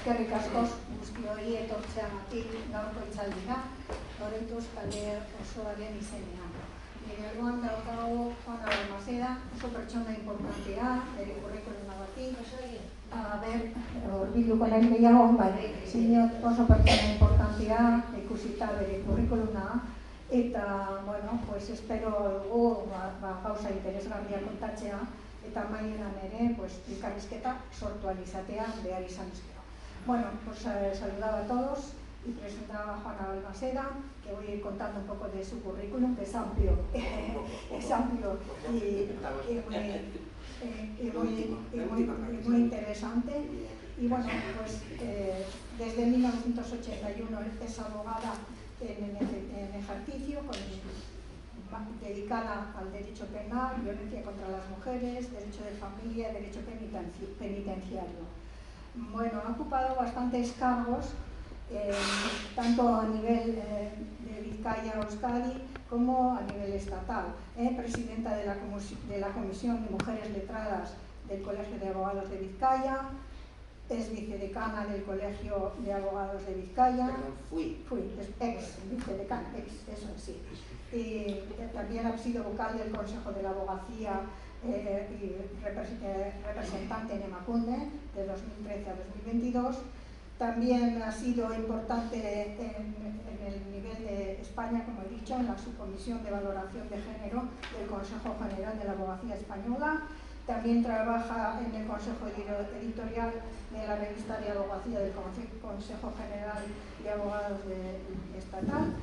Eskerrik asko guztioi etortzeagatik gaurko hitzaldira, horretuz talde osoaren izenean. Nire alboan daukagu Juana Balmaseda, oso pertsona importantea, bere kurrikulumagatik. Horbilduko nahi gehiago, bai, zinot oso pertsona importantea, ikusita bere kurrikuluma, eta, bueno, pues espero dugu gauza interesgarria kontatzea, eta amaieran ere, pues, elkarrizketa sortu alizatea behar izan ezkero. Bueno, pues saludaba a todos y presentaba a Juana Balmaseda, que voy a ir contando un poco de su currículum, que es amplio, y muy interesante. Y bueno, pues desde 1981 es abogada en ejercicio, dedicada al derecho penal, violencia contra las mujeres, derecho de familia, derecho penitenciario. Bueno, ha ocupado bastantes cargos, tanto a nivel de Vizcaya o Euskadi como a nivel estatal. Presidenta de la Comisión de Mujeres Letradas del Colegio de Abogados de Vizcaya, es vicedecana del Colegio de Abogados de Vizcaya. Fui ex vicedecana, eso sí. Y también ha sido vocal del Consejo de la Abogacía y representante en Emakunde de 2013 a 2022. También ha sido importante en el nivel de España, como he dicho, en la subcomisión de valoración de género del Consejo General de la Abogacía Española. También trabaja en el Consejo Editorial de la revista de Abogacía del Consejo General de Abogados Estatal.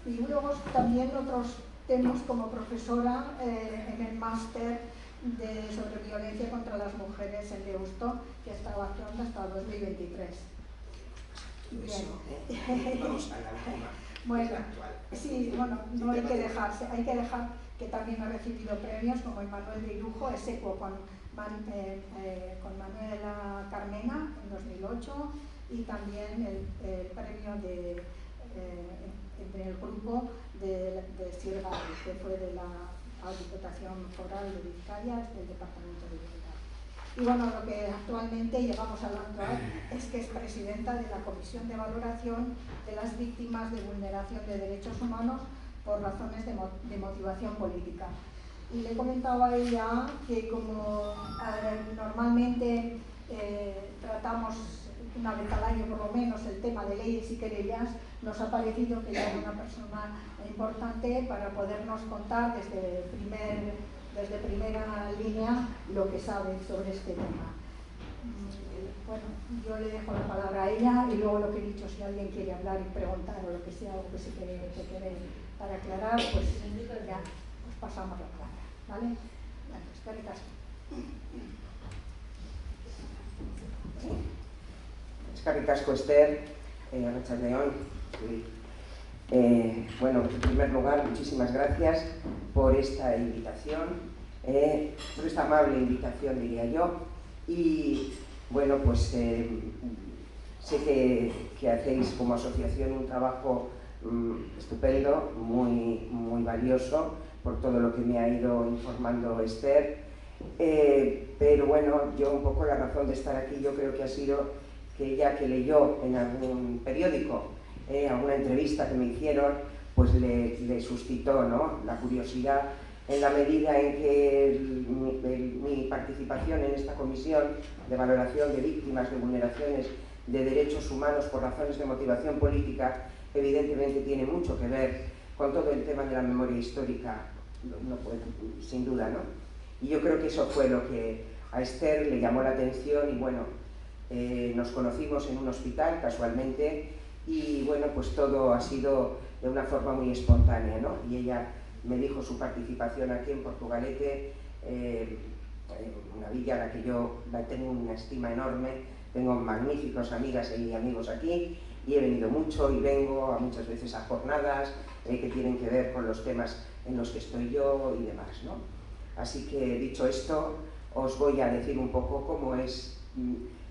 Y luego también otros temas como profesora en el máster sobre violencia contra las mujeres en Deusto, que estaba actuando hasta 2023. Bien. Vamos a la última. Bueno, sí, bueno, no hay que dejarse, hay que dejar que también ha recibido premios como el Manuel de Irujo, exequo con Manuela Carmena en 2008 y también el premio del grupo de Sirgari, que fue de la Diputación Foral de Vizcaya, del Departamento de Igualdad. Y bueno, lo que actualmente llevamos hablando es que es presidenta de la Comisión de Valoración de las Víctimas de Vulneración de Derechos Humanos por razones de motivación política. Y le comentaba a ella que como normalmente tratamos una vez al año por lo menos el tema de leyes y querellas, nos ha parecido que era una persona importante para podernos contar desde primera línea lo que sabe sobre este tema. Bueno, yo le dejo la palabra a ella y luego lo que he dicho, si alguien quiere hablar y preguntar o lo que sea, o que se quiere para aclarar, pues ya pues pasamos la palabra, ¿vale? Eskerrik asko. Eskerrik asko, Esther, arratsaldeon. Bueno, en primer lugar, muchísimas gracias por esta invitación, por esta amable invitación, diría yo. Y bueno, pues sé que hacéis como asociación un trabajo estupendo, muy valioso, por todo lo que me ha ido informando Esther. Pero bueno, yo un poco la razón de estar aquí yo creo que ha sido que ella que leyó en algún periódico alguna entrevista que me hicieron, pues le suscitó, ¿no?, la curiosidad en la medida en que mi participación en esta comisión de valoración de víctimas de vulneraciones de derechos humanos por razones de motivación política evidentemente tiene mucho que ver con todo el tema de la memoria histórica, sin duda, ¿no? Y yo creo que eso fue lo que a Esther le llamó la atención y bueno, nos conocimos en un hospital casualmente y bueno, pues todo ha sido de una forma muy espontánea, ¿no? Y ella me dijo su participación aquí en Portugalete, una villa a la que yo tengo una estima enorme, tengo magníficos amigas y amigos aquí y he venido mucho y vengo muchas veces a jornadas que tienen que ver con los temas en los que estoy yo y demás, ¿no? Así que dicho esto, os voy a decir un poco cómo es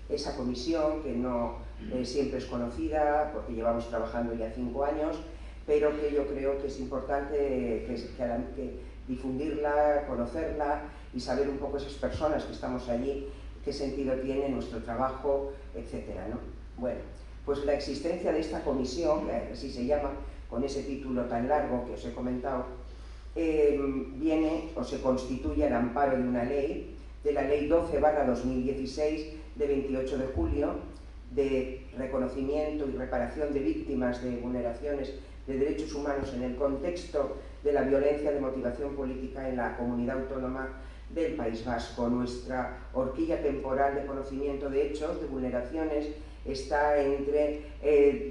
esa comisión, que no siempre es conocida, porque llevamos trabajando ya 5 años, pero que yo creo que es importante que difundirla, conocerla y saber un poco esas personas que estamos allí, qué sentido tiene nuestro trabajo, etcétera, ¿no? Bueno, pues la existencia de esta comisión, que así se llama, con ese título tan largo que os he comentado, viene o se constituye al amparo de una ley, de la Ley 12/2016 de 28 de julio de reconocimiento y reparación de víctimas de vulneraciones de derechos humanos en el contexto de la violencia de motivación política en la comunidad autónoma del País Vasco. Nuestra horquilla temporal de conocimiento de hechos, de vulneraciones, está entre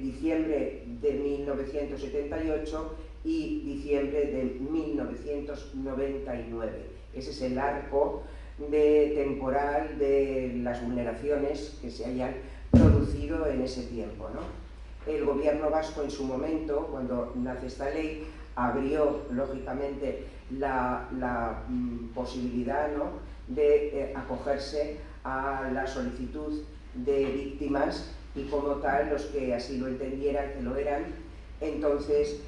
diciembre de 1978 y diciembre de 1999. Ese es el arco temporal de las vulneraciones que se hayan producido en ese tiempo, ¿no? El gobierno vasco en su momento, cuando nace esta ley, abrió lógicamente la posibilidad, ¿no?, de acogerse a la solicitud de víctimas y como tal los que así lo entendieran que lo eran, entonces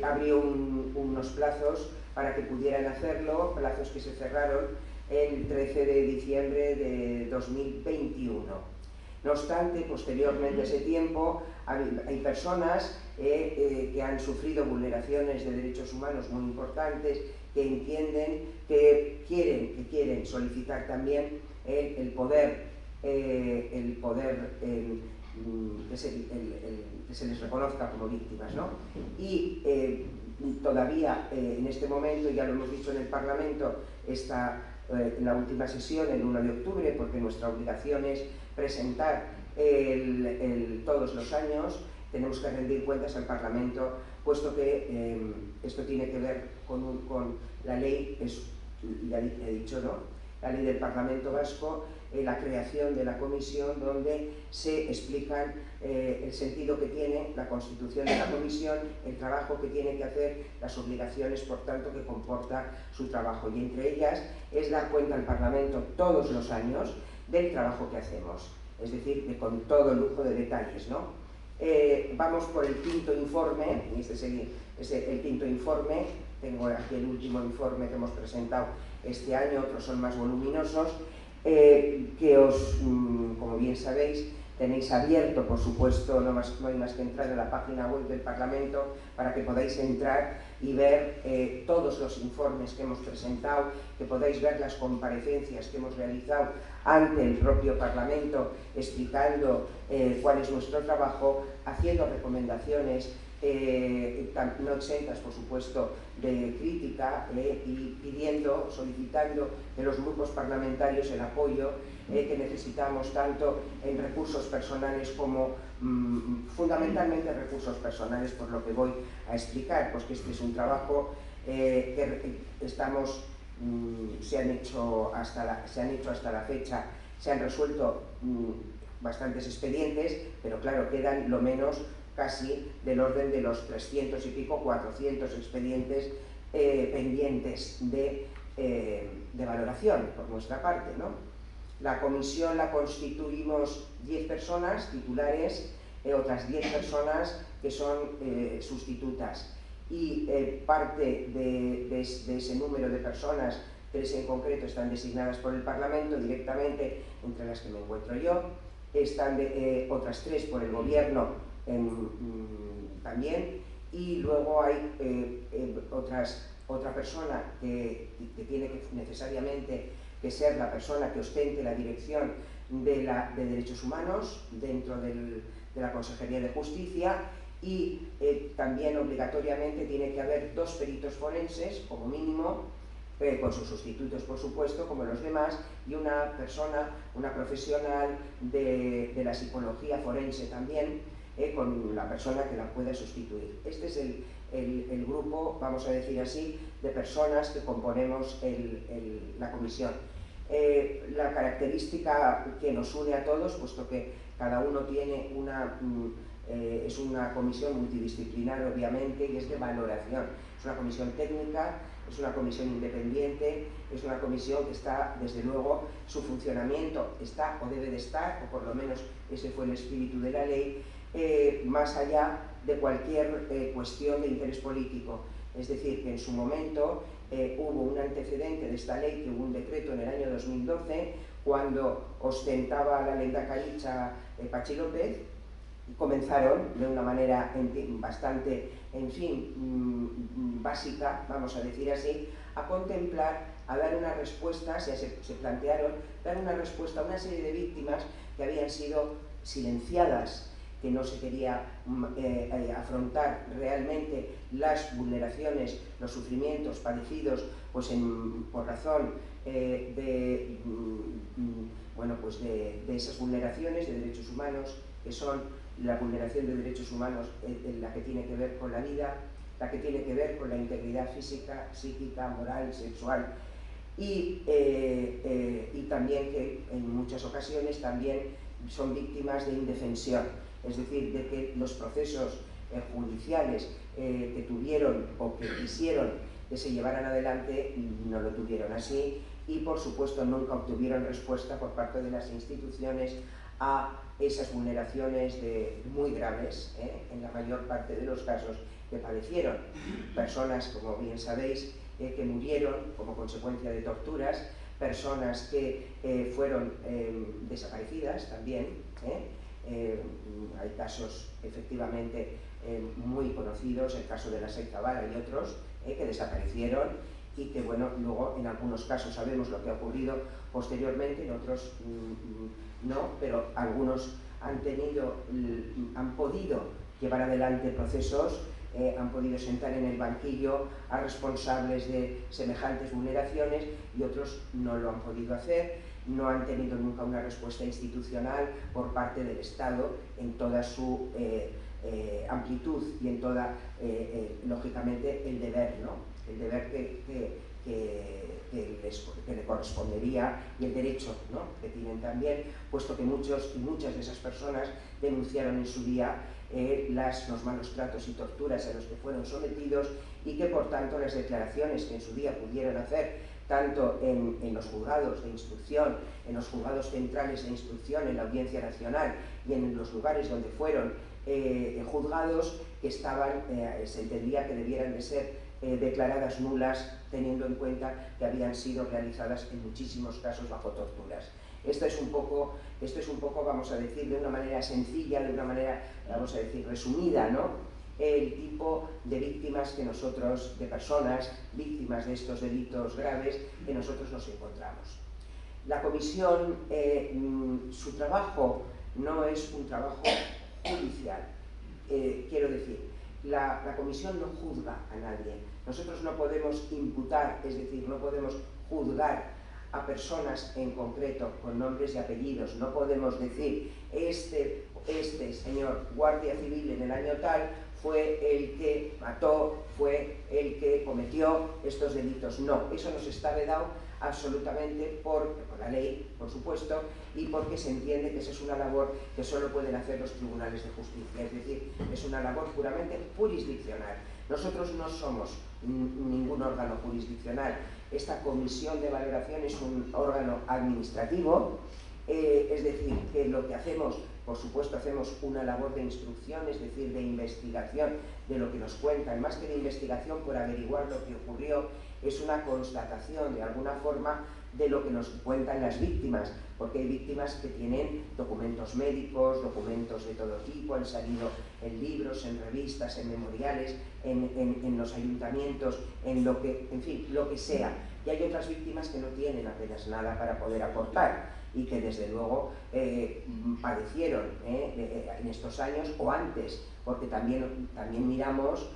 abrió unos plazos para que pudieran hacerlo, plazos que se cerraron el 13 de diciembre de 2021. No obstante, posteriormente a ese tiempo, hay personas que han sufrido vulneraciones de derechos humanos muy importantes, que entienden que quieren solicitar también el poder que se les reconozca como víctimas, ¿no? Y todavía en este momento, ya lo hemos dicho en el Parlamento, está en la última sesión, el 1 de octubre, porque nuestra obligación es presentar todos los años, tenemos que rendir cuentas al Parlamento, puesto que esto tiene que ver con la ley, ya he dicho, ¿no?, la ley del Parlamento Vasco, la creación de la comisión, donde se explican el sentido que tiene la constitución de la comisión, el trabajo que tiene que hacer, las obligaciones, por tanto, que comporta su trabajo. Y entre ellas es dar cuenta al Parlamento todos los años del trabajo que hacemos, es decir, que con todo lujo de detalles, ¿no? Vamos por el quinto informe, y este es el quinto informe. Tengo aquí el último informe que hemos presentado este año, otros son más voluminosos, que como bien sabéis, tenéis abierto, por supuesto, no hay más que entrar en la página web del Parlamento para que podáis entrar y ver todos los informes que hemos presentado, que podáis ver las comparecencias que hemos realizado ante el propio Parlamento, explicando cuál es nuestro trabajo, haciendo recomendaciones, no exentas, por supuesto, de crítica, y solicitando de los grupos parlamentarios el apoyo que necesitamos, tanto en recursos personales como fundamentalmente recursos personales, por lo que voy a explicar, pues que este es un trabajo que se han hecho hasta la fecha, se han resuelto bastantes expedientes, pero claro, quedan lo menos casi del orden de los 300 y pico, 400 expedientes pendientes de valoración por nuestra parte, ¿no? La comisión la constituimos 10 personas titulares, otras 10 personas que son sustitutas, y parte de ese número de personas, 3 en concreto, están designadas por el Parlamento directamente, entre las que me encuentro yo, están otras 3 por el Gobierno también, y luego hay otra persona que tiene que necesariamente que ser la persona que ostente la dirección de Derechos Humanos dentro de la Consejería de Justicia, y también obligatoriamente tiene que haber 2 peritos forenses, como mínimo, con sus sustitutos, por supuesto, como los demás, y una persona, una profesional de la psicología forense también, con la persona que la pueda sustituir. Este es el grupo, vamos a decir así, de personas que componemos la comisión. La característica que nos une a todos, puesto que cada uno tiene es una comisión multidisciplinar, obviamente, y es de valoración. Es una comisión técnica, es una comisión independiente, es una comisión que está, desde luego, su funcionamiento está o debe de estar, o por lo menos ese fue el espíritu de la ley, más allá de cualquier cuestión de interés político. Es decir, que en su momento hubo un antecedente de esta ley, que hubo un decreto en el año 2012, cuando ostentaba la lehendakaritza Patxi López, comenzaron de una manera bastante, en fin, básica, vamos a decir así, a contemplar, a dar una respuesta, se plantearon dar una respuesta a una serie de víctimas que habían sido silenciadas, que no se quería afrontar realmente las vulneraciones, los sufrimientos padecidos pues por razón de esas vulneraciones de derechos humanos, que son la vulneración de derechos humanos la que tiene que ver con la vida, la que tiene que ver con la integridad física, psíquica, moral, sexual, y también que en muchas ocasiones también son víctimas de indefensión, es decir, de que los procesos judiciales que tuvieron o que quisieron que se llevaran adelante no lo tuvieron así, y por supuesto nunca obtuvieron respuesta por parte de las instituciones a esas vulneraciones muy graves, en la mayor parte de los casos que padecieron. Personas, como bien sabéis, que murieron como consecuencia de torturas, personas que fueron desaparecidas también. Hay casos efectivamente muy conocidos, el caso de la secta Vara y otros, que desaparecieron y que, bueno, luego en algunos casos sabemos lo que ha ocurrido posteriormente, en otros no, pero algunos han podido llevar adelante procesos, han podido sentar en el banquillo a responsables de semejantes vulneraciones y otros no lo han podido hacer, no han tenido nunca una respuesta institucional por parte del Estado en toda su amplitud y en toda, lógicamente, el deber, ¿no? El deber que le correspondería y el derecho, ¿no?, que tienen también, puesto que muchos y muchas de esas personas denunciaron en su día los malos tratos y torturas a los que fueron sometidos y que por tanto las declaraciones que en su día pudieron hacer tanto en los juzgados de instrucción, en los juzgados centrales de instrucción, en la Audiencia Nacional y en los lugares donde fueron juzgados, que se entendía que debieran de ser declaradas nulas, teniendo en cuenta que habían sido realizadas en muchísimos casos bajo torturas. Esto es un poco, vamos a decir, de una manera sencilla, de una manera, vamos a decir, resumida, ¿no?, el tipo de víctimas que nosotros, de personas víctimas de estos delitos graves, que nosotros nos encontramos. La comisión, su trabajo no es un trabajo judicial, quiero decir, la comisión no juzga a nadie. Nosotros no podemos imputar, es decir, no podemos juzgar a personas en concreto con nombres y apellidos. No podemos decir, este señor guardia civil en el año tal fue el que mató, fue el que cometió estos delitos. No, eso nos está vedado absolutamente por la ley, por supuesto, y porque se entiende que esa es una labor que solo pueden hacer los tribunales de justicia, es decir, es una labor puramente jurisdiccional. Nosotros no somos ningún órgano jurisdiccional. Esta comisión de valoración es un órgano administrativo, es decir, que lo que hacemos, por supuesto, hacemos una labor de instrucción, es decir, de investigación de lo que nos cuentan, más que de investigación por averiguar lo que ocurrió, es una constatación de alguna forma de lo que nos cuentan las víctimas, porque hay víctimas que tienen documentos médicos, documentos de todo tipo, han salido en libros, en revistas, en memoriales, en los ayuntamientos, en fin, lo que sea. Y hay otras víctimas que no tienen apenas nada para poder aportar y que desde luego padecieron en estos años o antes, porque también miramos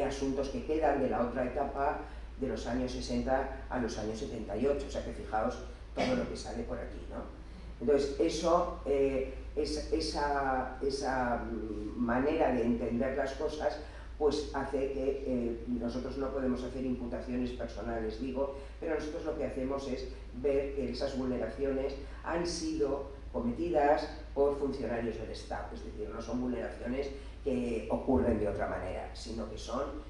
asuntos que quedan de la otra etapa, de los años 60 a los años 78, o sea que fijaos todo lo que sale por aquí, ¿no? Entonces eso, esa manera de entender las cosas pues hace que nosotros no podemos hacer imputaciones personales, digo, pero nosotros lo que hacemos es ver que esas vulneraciones han sido cometidas por funcionarios del Estado, es decir, no son vulneraciones que ocurren de otra manera, sino que son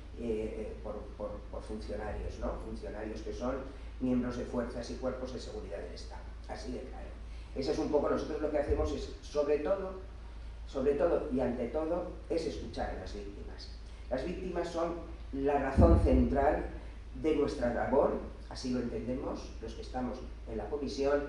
por funcionarios, ¿no? Funcionarios que son miembros de fuerzas y cuerpos de seguridad del Estado, así de claro. Eso es un poco, nosotros lo que hacemos es, sobre todo y ante todo, es escuchar a las víctimas. Las víctimas son la razón central de nuestra labor, así lo entendemos los que estamos en la comisión,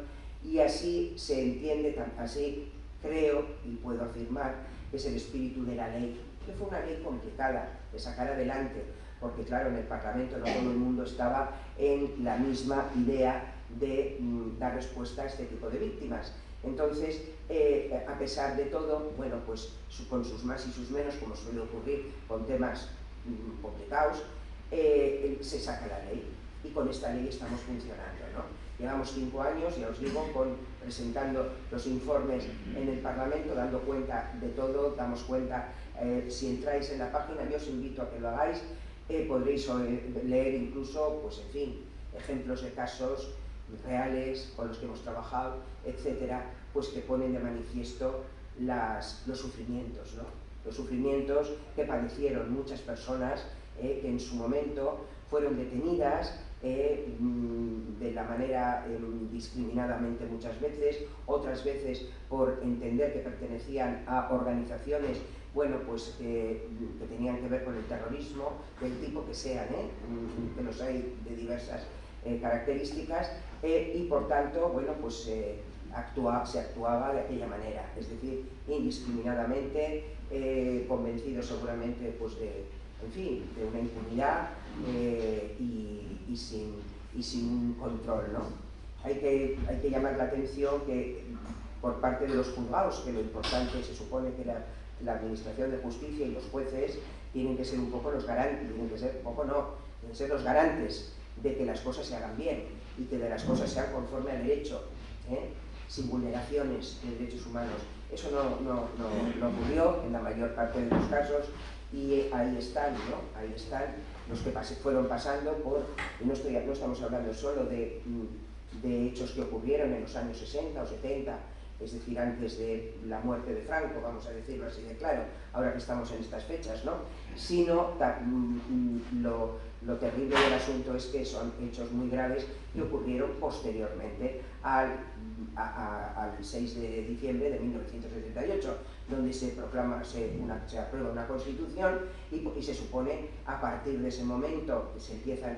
Y así se entiende, así creo y puedo afirmar que es el espíritu de la ley, que fue una ley complicada de sacar adelante, porque claro, en el Parlamento no todo el mundo estaba en la misma idea de dar respuesta a este tipo de víctimas. Entonces, a pesar de todo, bueno, pues con sus más y sus menos, como suele ocurrir con temas complicados, se saca la ley, y con esta ley estamos funcionando, ¿no? Llevamos 5 años, ya os digo, presentando los informes en el Parlamento, dando cuenta de todo, damos cuenta, si entráis en la página, yo os invito a que lo hagáis, podréis leer incluso, pues en fin, ejemplos de casos reales con los que hemos trabajado, etcétera, pues que ponen de manifiesto los sufrimientos, ¿no? Los sufrimientos que padecieron muchas personas que en su momento fueron detenidas de la manera discriminadamente muchas veces, otras veces por entender que pertenecían a organizaciones, bueno, pues que tenían que ver con el terrorismo, del tipo que sean, que los hay de diversas características, y por tanto, bueno, pues se actuaba de aquella manera, es decir, indiscriminadamente, convencido seguramente pues en fin, de una impunidad y sin control, ¿no? Hay que llamar la atención que por parte de los juzgados, que lo importante se supone que la Administración de Justicia y los jueces tienen que ser un poco los garantes, tienen que ser los garantes de que las cosas se hagan bien y que de las cosas sean conforme al derecho, sin vulneraciones de derechos humanos. Eso no ocurrió en la mayor parte de los casos, y ahí están, ¿no? Ahí están los que fueron pasando y no estamos hablando solo de hechos que ocurrieron en los años 60 o 70, es decir, antes de la muerte de Franco, vamos a decirlo así de claro, ahora que estamos en estas fechas, ¿no? Sino lo terrible del asunto es que son hechos muy graves que ocurrieron posteriormente al 6 de diciembre de 1978, donde se aprueba una constitución y se supone a partir de ese momento que se empiezan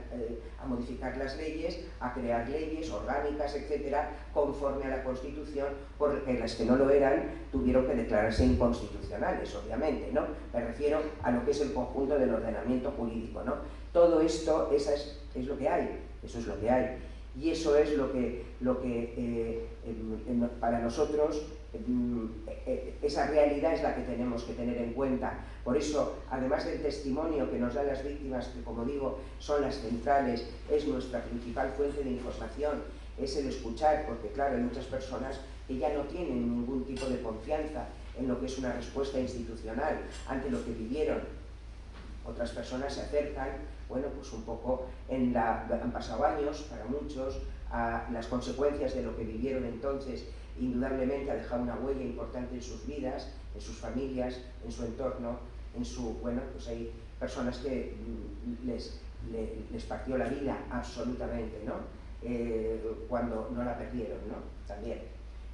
a modificar las leyes, a crear leyes orgánicas, etcétera, conforme a la constitución, porque las que no lo eran tuvieron que declararse inconstitucionales, obviamente, ¿no? Me refiero a lo que es el conjunto del ordenamiento jurídico, ¿no? Todo esto es lo que hay, eso es lo que hay. Y eso es lo que para nosotros, esa realidad es la que tenemos que tener en cuenta. Por eso, además del testimonio que nos dan las víctimas, que como digo, son las centrales, es nuestra principal fuente de información, es el escuchar, porque claro, hay muchas personas que ya no tienen ningún tipo de confianza en lo que es una respuesta institucional ante lo que vivieron. Otras personas se acercan, bueno, pues un poco han pasado años para muchos, a las consecuencias de lo que vivieron entonces, indudablemente ha dejado una huella importante en sus vidas, en sus familias, en su entorno, bueno, pues hay personas que les partió la vida absolutamente, ¿no? Cuando no la perdieron, ¿no? También.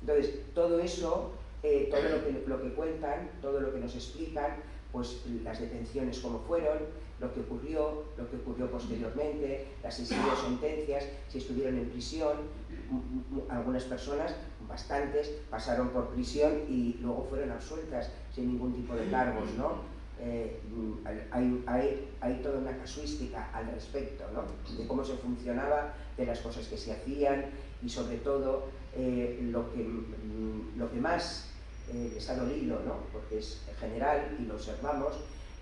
Entonces, todo eso, todo lo que cuentan, todo lo que nos explican, pues las detenciones como fueron, lo que ocurrió posteriormente, las sensibles sentencias, si estuvieron en prisión, algunas personas, bastantes, pasaron por prisión y luego fueron absueltas sin ningún tipo de cargos, ¿no? Hay toda una casuística al respecto, ¿no? De cómo se funcionaba, de las cosas que se hacían y sobre todo lo que más les ha dolido, ¿no? Porque es general y lo observamos,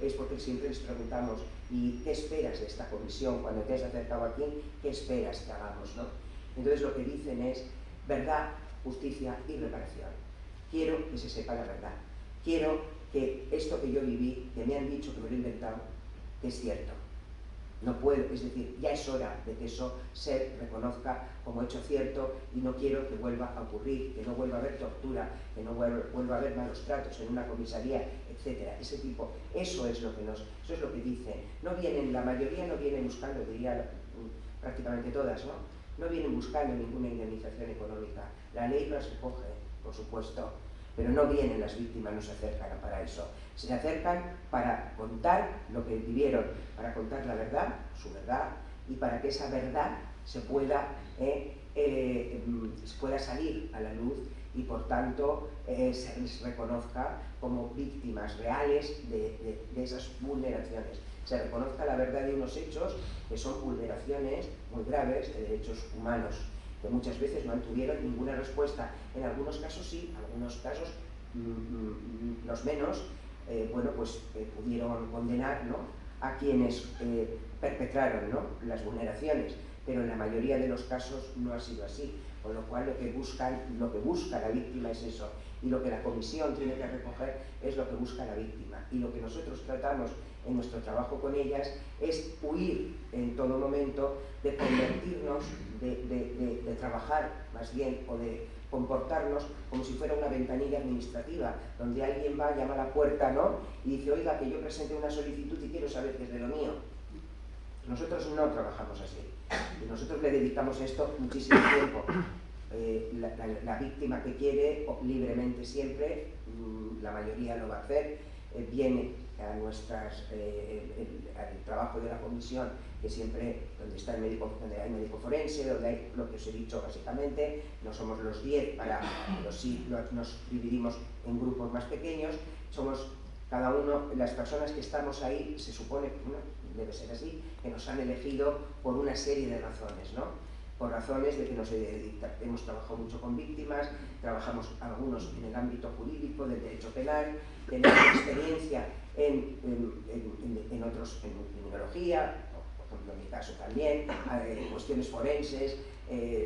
es porque siempre les preguntamos ¿y qué esperas de esta comisión? Cuando te has acercado aquí, ¿qué esperas que hagamos, ¿no? Entonces lo que dicen es verdad, justicia y reparación. Quiero que se sepa la verdad. Quiero que esto que yo viví, que me han dicho que me lo he inventado, que es cierto. No puedo, es decir, ya es hora de que eso se reconozca como hecho cierto y no quiero que vuelva a ocurrir, que no vuelva a haber tortura, que no vuelva a haber malos tratos en una comisaría, etcétera. Ese tipo, eso es lo que dicen. No vienen, la mayoría no vienen buscando, diría prácticamente todas, ¿no? No vienen buscando ninguna indemnización económica. La ley las recoge, por supuesto, pero no vienen las víctimas, no se acercan para eso. Se acercan para contar lo que vivieron, para contar la verdad, su verdad, y para que esa verdad se pueda pueda salir a la luz y por tanto se les reconozca como víctimas reales de esas vulneraciones. Se reconozca la verdad de unos hechos que son vulneraciones muy graves de derechos humanos, que muchas veces no tuvieron ninguna respuesta. En algunos casos sí, en algunos casos los menos, bueno, pues pudieron condenar, ¿no?, a quienes perpetraron, ¿no?, las vulneraciones, pero en la mayoría de los casos no ha sido así, con lo cual lo que busca la víctima es eso, y lo que la comisión tiene que recoger es lo que busca la víctima, y lo que nosotros tratamos en nuestro trabajo con ellas es huir en todo momento de convertirnos, de trabajar más bien, o de comportarnos como si fuera una ventanilla administrativa, donde alguien va, llama a la puerta, ¿no?, y dice, oiga, que yo presenté una solicitud y quiero saber qué es de lo mío. Nosotros no trabajamos así, y nosotros le dedicamos a esto muchísimo tiempo. La víctima que quiere, libremente siempre, la mayoría lo va a hacer, viene a al trabajo de la comisión, que siempre, donde está el médico, donde hay médico forense, donde hay lo que os he dicho básicamente, no somos los 10, pero sí nos dividimos en grupos más pequeños, somos cada uno, las personas que estamos ahí, se supone, bueno, debe ser así, que nos han elegido por una serie de razones, ¿no? Por razones de que hemos trabajado mucho con víctimas, trabajamos algunos en el ámbito jurídico, del derecho penal, tenemos experiencia en criminología, por ejemplo en mi caso también, cuestiones forenses,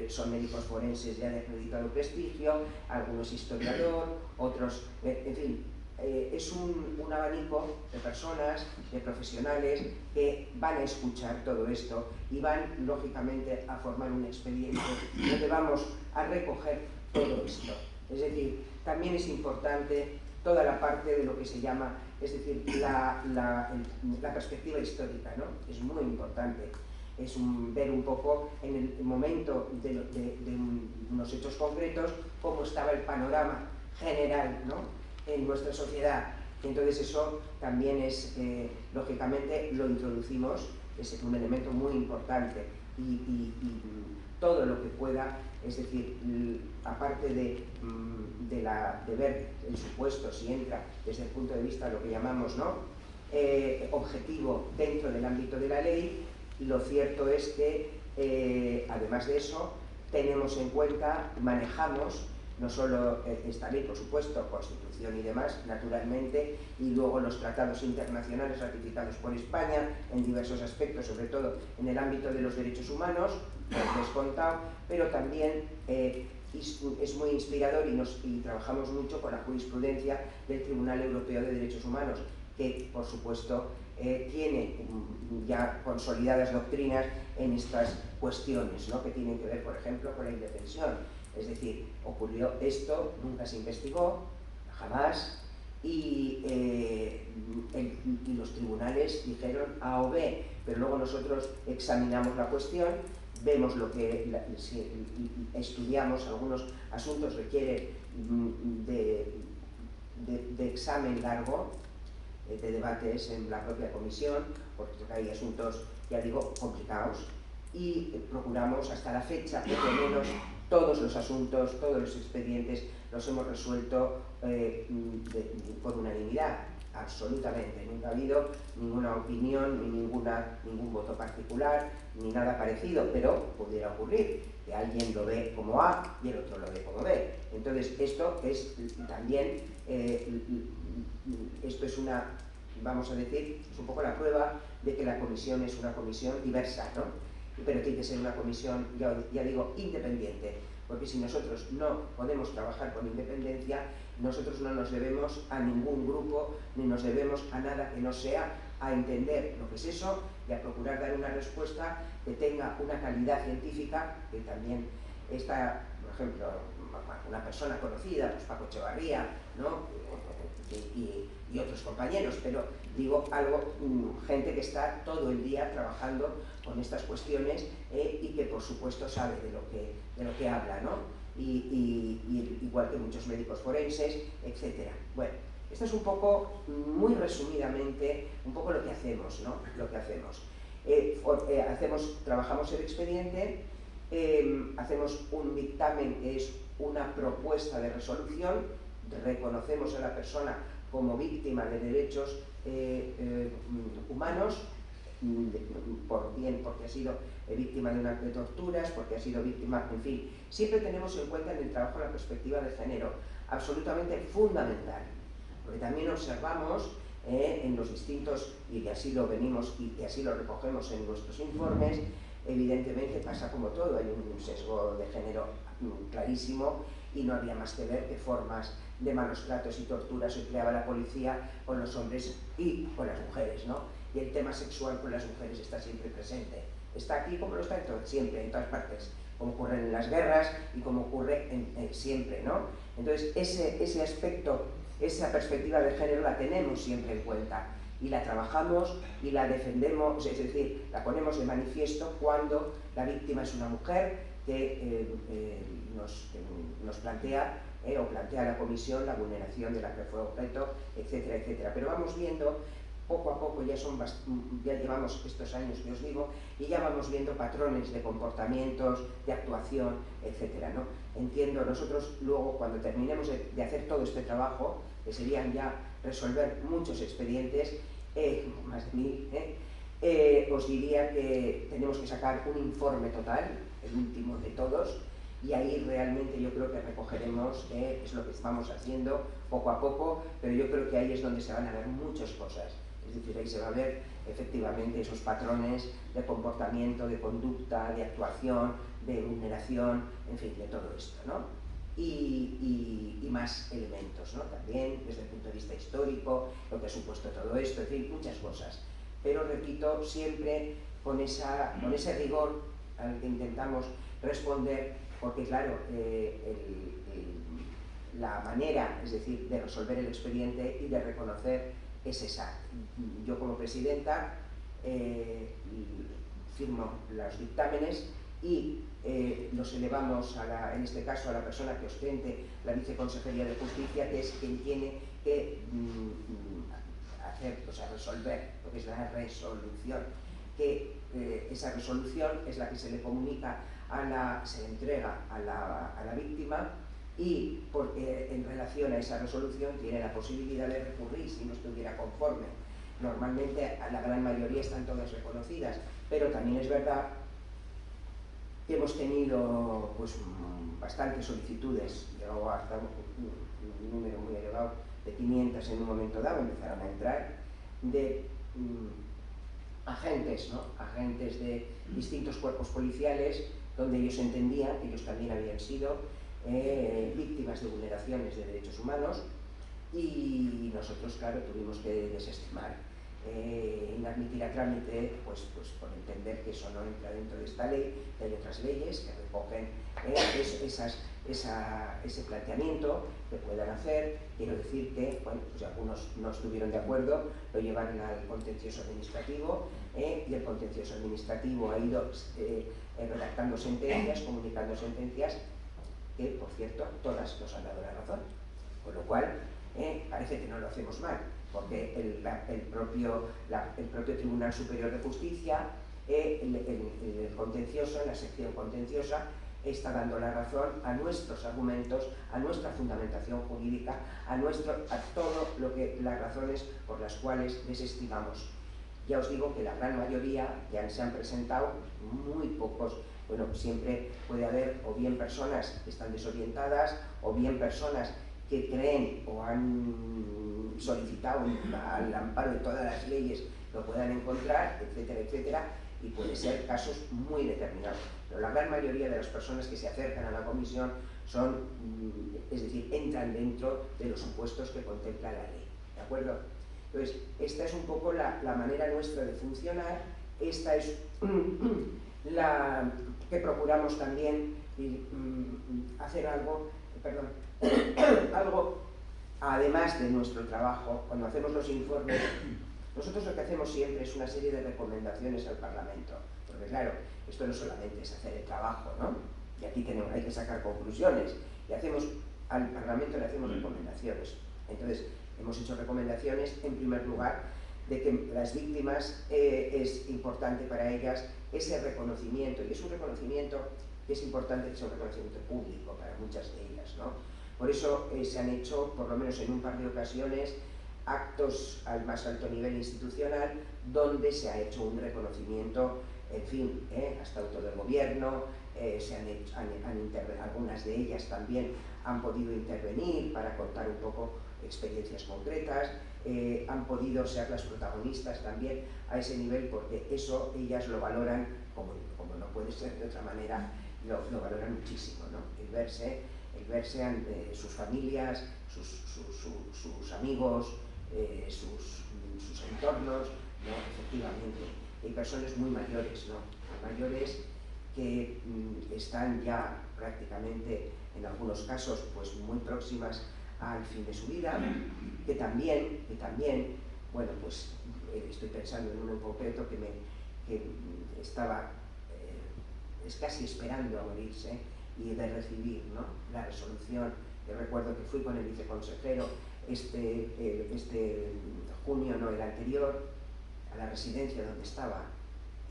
son médicos forenses ya de acreditado prestigio, algunos historiador, otros, en fin. Es un abanico de personas, de profesionales que van a escuchar todo esto y van lógicamente a formar un expediente donde vamos a recoger todo esto. Es decir, también es importante toda la parte de lo que se llama, es decir, la perspectiva histórica, ¿no? Es muy importante. Es ver un poco en el momento de unos hechos concretos cómo estaba el panorama general, ¿no?, en nuestra sociedad. Entonces eso también es, lógicamente, lo introducimos, es un elemento muy importante y todo lo que pueda, es decir, aparte de ver el supuesto, si entra desde el punto de vista de lo que llamamos, ¿no?, objetivo dentro del ámbito de la ley, lo cierto es que, además de eso, tenemos en cuenta, manejamos, no solo esta ley, por supuesto, Constitución y demás, naturalmente, y luego los tratados internacionales ratificados por España en diversos aspectos, sobre todo en el ámbito de los derechos humanos, como os he contado, pero también es muy inspirador y trabajamos mucho con la jurisprudencia del Tribunal Europeo de Derechos Humanos, que, por supuesto, tiene ya consolidadas doctrinas en estas cuestiones, ¿no?, que tienen que ver, por ejemplo, con la indefensión. Es decir, ocurrió esto, nunca se investigó, jamás, y los tribunales dijeron A o B, pero luego nosotros examinamos la cuestión, vemos lo que, estudiamos algunos asuntos, requiere de examen largo, de debates en la propia comisión, porque hay asuntos, ya digo, complicados, y procuramos hasta la fecha, por lo menos, todos los asuntos, todos los expedientes los hemos resuelto por unanimidad, absolutamente. Nunca ha habido ninguna opinión, ni ningún voto particular, ni nada parecido, pero pudiera ocurrir que alguien lo ve como A y el otro lo ve como B. Entonces, esto es también, esto es una, vamos a decir, es un poco la prueba de que la comisión es una comisión diversa, ¿no? Pero tiene que ser una comisión, ya digo, independiente, porque si nosotros no podemos trabajar con independencia, nosotros no nos debemos a ningún grupo, ni nos debemos a nada que no sea a entender lo que es eso y a procurar dar una respuesta que tenga una calidad científica, que también está, por ejemplo, una persona conocida, pues Paco Echevarría, ¿no?, y otros compañeros, pero digo algo, gente que está todo el día trabajando con estas cuestiones y que por supuesto sabe de lo que habla, ¿no? Igual que muchos médicos forenses, etc. Bueno, esto es un poco, muy resumidamente, un poco lo que hacemos, ¿no? Lo que hacemos. Trabajamos el expediente hacemos un dictamen que es una propuesta de resolución, reconocemos a la persona como víctima de derechos humanos, bien porque ha sido víctima de un acto de torturas, porque ha sido víctima, en fin, siempre tenemos en cuenta en el trabajo la perspectiva de género, absolutamente fundamental, porque también observamos en los distintos, y así lo venimos y así lo recogemos en nuestros informes, evidentemente pasa como todo, hay un sesgo de género clarísimo y no había más que ver qué formas de malos tratos y torturas empleaba la policía con los hombres y con las mujeres, ¿no? Y el tema sexual con las mujeres está siempre presente. Está aquí como lo está siempre, en todas partes, como ocurre en las guerras y como ocurre siempre, ¿no? Entonces, ese aspecto, esa perspectiva de género la tenemos siempre en cuenta y la trabajamos y la defendemos, es decir, la ponemos de manifiesto cuando la víctima es una mujer que nos plantea o plantea la comisión la vulneración de la que fue objeto, etcétera, etcétera. Pero vamos viendo poco a poco, ya llevamos estos años que os digo, y ya vamos viendo patrones de comportamientos, de actuación, etcétera, ¿no? Entiendo, nosotros luego cuando terminemos de hacer todo este trabajo, que serían ya resolver muchos expedientes, más de 1000, os diría que tenemos que sacar un informe total, el último de todos, y ahí realmente yo creo que recogeremos, es lo que estamos haciendo poco a poco, pero yo creo que ahí es donde se van a ver muchas cosas. Es decir, ahí se va a ver efectivamente esos patrones de comportamiento, de conducta, de actuación, de vulneración, en fin, de todo esto, ¿no? Y más elementos, ¿no? También desde el punto de vista histórico, lo que ha supuesto todo esto, en fin, muchas cosas. Pero repito, siempre con ese rigor al que intentamos responder, porque claro, la manera, es decir, de resolver el expediente y de reconocer es esa. Yo como presidenta firmo los dictámenes y los elevamos, en este caso, a la persona que ostente la Viceconsejería de Justicia, que es quien tiene que resolver, lo que es la resolución, que esa resolución es la que se le comunica, se le entrega a la víctima, y porque en relación a esa resolución tiene la posibilidad de recurrir si no estuviera conforme. Normalmente la gran mayoría están todas reconocidas, pero también es verdad que hemos tenido pues, bastantes solicitudes, llegó hasta un número muy elevado de 500 en un momento dado, empezaron a entrar, de agentes, ¿no? Agentes de distintos cuerpos policiales, donde ellos entendían que ellos también habían sido víctimas de vulneraciones de derechos humanos, y nosotros, claro, tuvimos que desestimar, inadmitir a trámite, pues por entender que eso no entra dentro de esta ley, que hay otras leyes que recogen ese planteamiento que puedan hacer. Quiero decir que, bueno, pues algunos no estuvieron de acuerdo, lo llevaron al contencioso administrativo, y el contencioso administrativo ha ido redactando sentencias, comunicando sentencias, que, por cierto, todas nos han dado la razón, con lo cual parece que no lo hacemos mal, porque el propio Tribunal Superior de Justicia, el contencioso, en la sección contenciosa, está dando la razón a nuestros argumentos, a nuestra fundamentación jurídica, a todo las razones por las cuales desestimamos. Ya os digo que la gran mayoría ya se han presentado, muy pocos. Bueno, siempre puede haber o bien personas que están desorientadas, o bien personas que creen o han solicitado al amparo de todas las leyes lo puedan encontrar, etcétera, etcétera, y puede ser casos muy determinados. Pero la gran mayoría de las personas que se acercan a la comisión es decir, entran dentro de los supuestos que contempla la ley, ¿de acuerdo? Entonces, esta es un poco la manera nuestra de funcionar. Esta es la que procuramos también hacer algo, algo además de nuestro trabajo. Cuando hacemos los informes, nosotros lo que hacemos siempre es una serie de recomendaciones al Parlamento, porque claro, esto no solamente es hacer el trabajo, ¿no? Y aquí hay que sacar conclusiones, y al Parlamento le hacemos recomendaciones. Entonces, hemos hecho recomendaciones, en primer lugar, de que las víctimas es importante para ellas ese reconocimiento, y es un reconocimiento que es importante que sea un reconocimiento público para muchas de ellas, ¿no? Por eso se han hecho, por lo menos en un par de ocasiones, actos al más alto nivel institucional donde se ha hecho un reconocimiento, en fin, hasta auto del gobierno, algunas de ellas también han podido intervenir para contar un poco experiencias concretas, han podido ser las protagonistas también a ese nivel, porque eso ellas lo valoran, como no puede ser de otra manera, lo valoran muchísimo, ¿no? El verse ante sus familias, sus amigos, sus entornos, ¿no? Efectivamente. Hay personas muy mayores, ¿no? Mayores que están ya prácticamente, en algunos casos, pues muy próximas al fin de su vida, que también, bueno, pues estoy pensando en uno en concreto que estaba es casi esperando a morirse y de recibir, ¿no? La resolución. Yo recuerdo que fui con el viceconsejero este junio, no el anterior, a la residencia donde estaba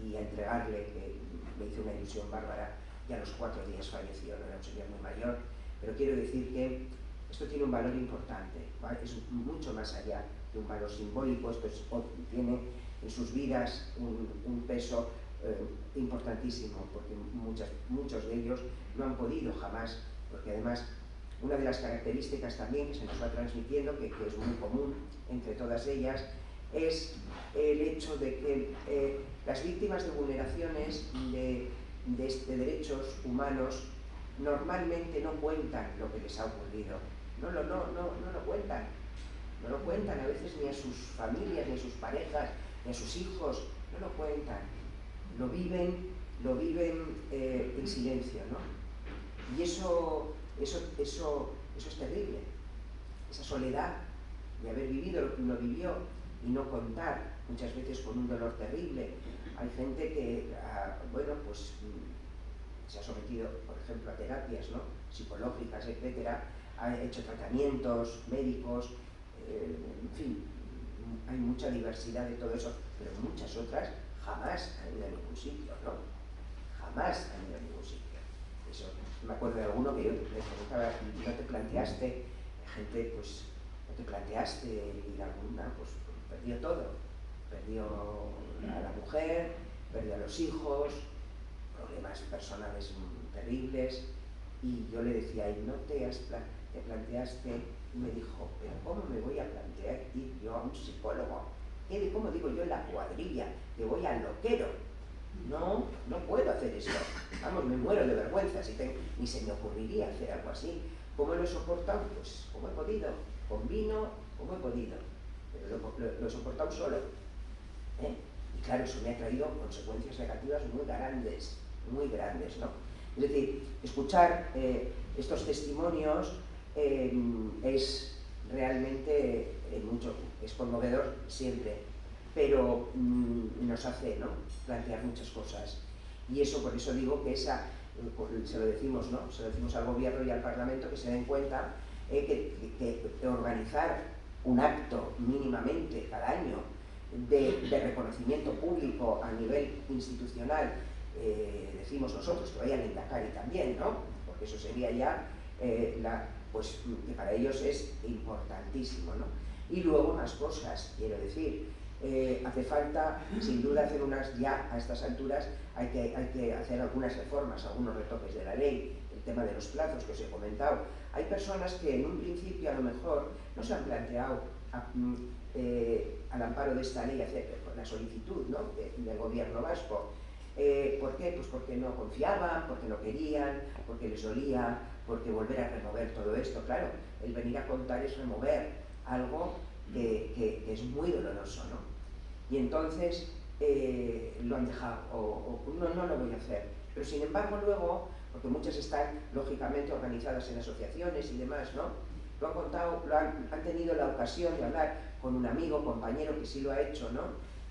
y a entregarle, que me hizo una ilusión bárbara, y a los 4 días falleció, no era un señor muy mayor, pero quiero decir que esto tiene un valor importante, ¿vale? Es mucho más allá de un valor simbólico, esto tiene en sus vidas un peso importantísimo, porque muchos de ellos no han podido jamás, porque además una de las características también que se nos va transmitiendo, que es muy común entre todas ellas, es el hecho de que las víctimas de vulneraciones de derechos humanos normalmente no cuentan lo que les ha ocurrido, no lo cuentan a veces ni a sus familias, ni a sus parejas, ni a sus hijos, no lo cuentan, lo viven en silencio, ¿no? Y eso es terrible, esa soledad de haber vivido lo que uno vivió y no contar, muchas veces con un dolor terrible. Hay gente que, bueno, pues se ha sometido, por ejemplo, a terapias, ¿no? Psicológicas, etcétera, ha hecho tratamientos médicos, en fin, hay mucha diversidad de todo eso, pero muchas otras jamás han ido a ningún sitio, ¿no? Jamás han ido a ningún sitio. Eso, me acuerdo de alguno que yo le preguntaba, ¿no te planteaste, gente, pues, no te planteaste ir a alguna? Pues perdió todo, perdió a la mujer, perdió a los hijos, problemas personales terribles, y yo le decía, ¿y no te planteaste? Y me dijo, ¿pero cómo me voy a plantear ir yo a un psicólogo? ¿Cómo digo yo en la cuadrilla? Que voy al loquero. No puedo hacer esto. Vamos, me muero de vergüenza, ni se me ocurriría hacer algo así. ¿Cómo lo he soportado? Pues como he podido, con vino, como he podido. Pero lo he soportado solo. Y claro, eso me ha traído consecuencias negativas muy grandes, ¿no? Es decir, escuchar estos testimonios es realmente es conmovedor siempre, pero nos hace, ¿no?, plantear muchas cosas. Y eso, por eso digo que se lo decimos, ¿no?, se lo decimos al gobierno y al parlamento, que se den cuenta que organizar un acto mínimamente cada año de reconocimiento público a nivel institucional, decimos nosotros, que vaya el Lehendakari también, ¿no?, porque eso sería ya pues que para ellos es importantísimo, ¿no? Y luego más cosas, quiero decir, hace falta, sin duda, hacer ya a estas alturas, hay que hacer algunas reformas, algunos retoques de la ley, el tema de los plazos que os he comentado. Hay personas que en un principio a lo mejor no se han planteado al amparo de esta ley hacer la solicitud, ¿no?, del gobierno vasco. ¿Por qué? Pues porque no confiaban, porque no querían, porque les dolía, porque volver a remover todo esto. Claro, el venir a contar es remover algo que es muy doloroso, ¿no? Y entonces lo han dejado, o no lo voy a hacer. Pero sin embargo luego, porque muchas están lógicamente organizadas en asociaciones y demás, ¿no?, lo han contado, han tenido la ocasión de hablar con un amigo, compañero que sí lo ha hecho, ¿no?,